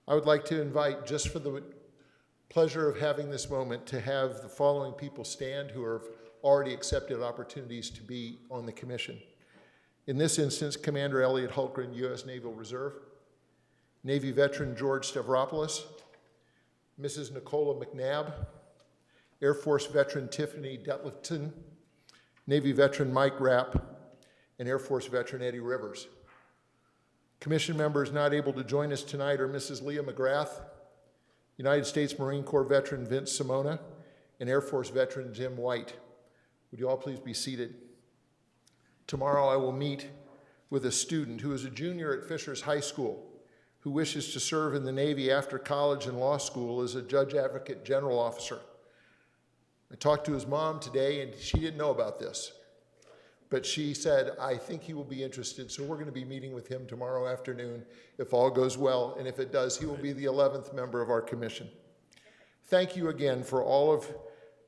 I would like to invite, just for the pleasure of having this moment, to have the following people stand who have already accepted opportunities to be on the commission. In this instance, Commander Elliot Hultgren, U.S. Naval Reserve, Navy veteran George Stavropoulos, Mrs. Nicola McNabb, Air Force veteran Tiffany Detlefton, Navy veteran Mike Rapp, and Air Force veteran Eddie Rivers. Commission members not able to join us tonight are Mrs. Leah McGrath, United States Marine Corps veteran Vince Simona, and Air Force veteran Jim White. Would you all please be seated? Tomorrow I will meet with a student who is a junior at Fishers High School who wishes to serve in the Navy after college and law school as a judge advocate general officer. I talked to his mom today and she didn't know about this. but she said, I think he will be interested, so we're going to be meeting with him tomorrow afternoon if all goes well, and if it does, he will be the 11th member of our commission. Thank you again for all of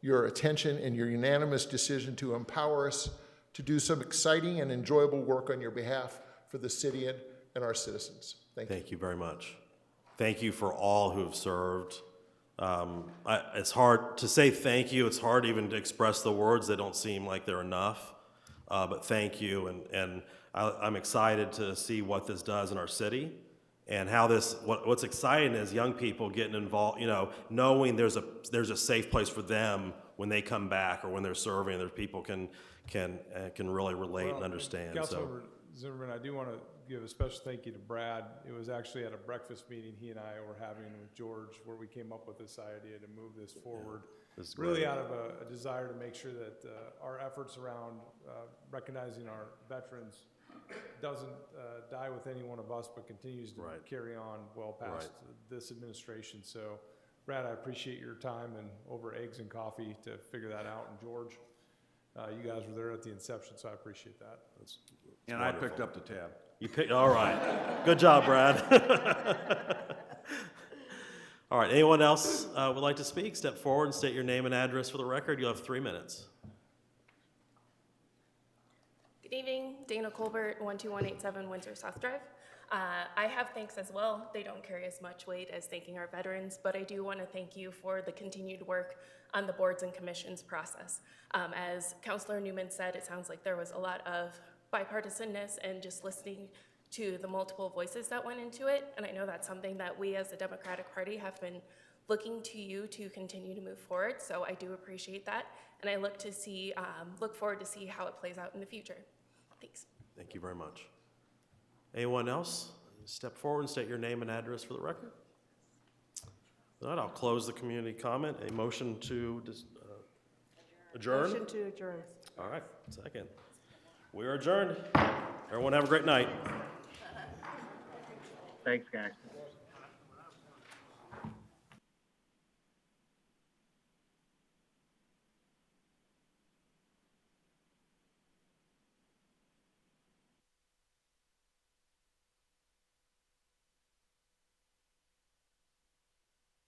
your attention and your unanimous decision to empower us to do some exciting and enjoyable work on your behalf for the city and our citizens. Thank you. Thank you very much. Thank you for all who have served. It's hard to say thank you. It's hard even to express the words. They don't seem like they're enough. But thank you, and I'm excited to see what this does in our city, and how this. What's exciting is young people getting involved. You know, knowing there's a safe place for them when they come back or when they're serving. There's people can really relate and understand. Councilmember Zimmerman, I do want to give a special thank you to Brad. It was actually at a breakfast meeting he and I were having with George where we came up with this idea to move this forward. This is really great. out of a desire to make sure that our efforts around recognizing our veterans doesn't die with any one of us, but continues to carry on well past this administration. So, Brad, I appreciate your time and over eggs and coffee to figure that out. And George, you guys were there at the inception, so I appreciate that. And I picked up the tab. You picked, all right. Good job, Brad. All right, anyone else would like to speak? Step forward and state your name and address for the record. You'll have 3 minutes. Good evening, Dana Colbert, 12187 Windsor South Drive. I have thanks as well. They don't carry as much weight as thanking our veterans, but I do want to thank you for the continued work on the boards and commissions process. As Councilor Newman said, it sounds like there was a lot of bipartisanness and just listening to the multiple voices that went into it. And I know that's something that we as the Democratic Party have been looking to you to continue to move forward. So I do appreciate that. And I look forward to see how it plays out in the future. Thanks. Thank you very much. Anyone else? Step forward and state your name and address for the record. All right, I'll close the community comment. A motion to adjourn? Motion to adjourn. All right, second. We are adjourned. Everyone have a great night. Thanks, guys.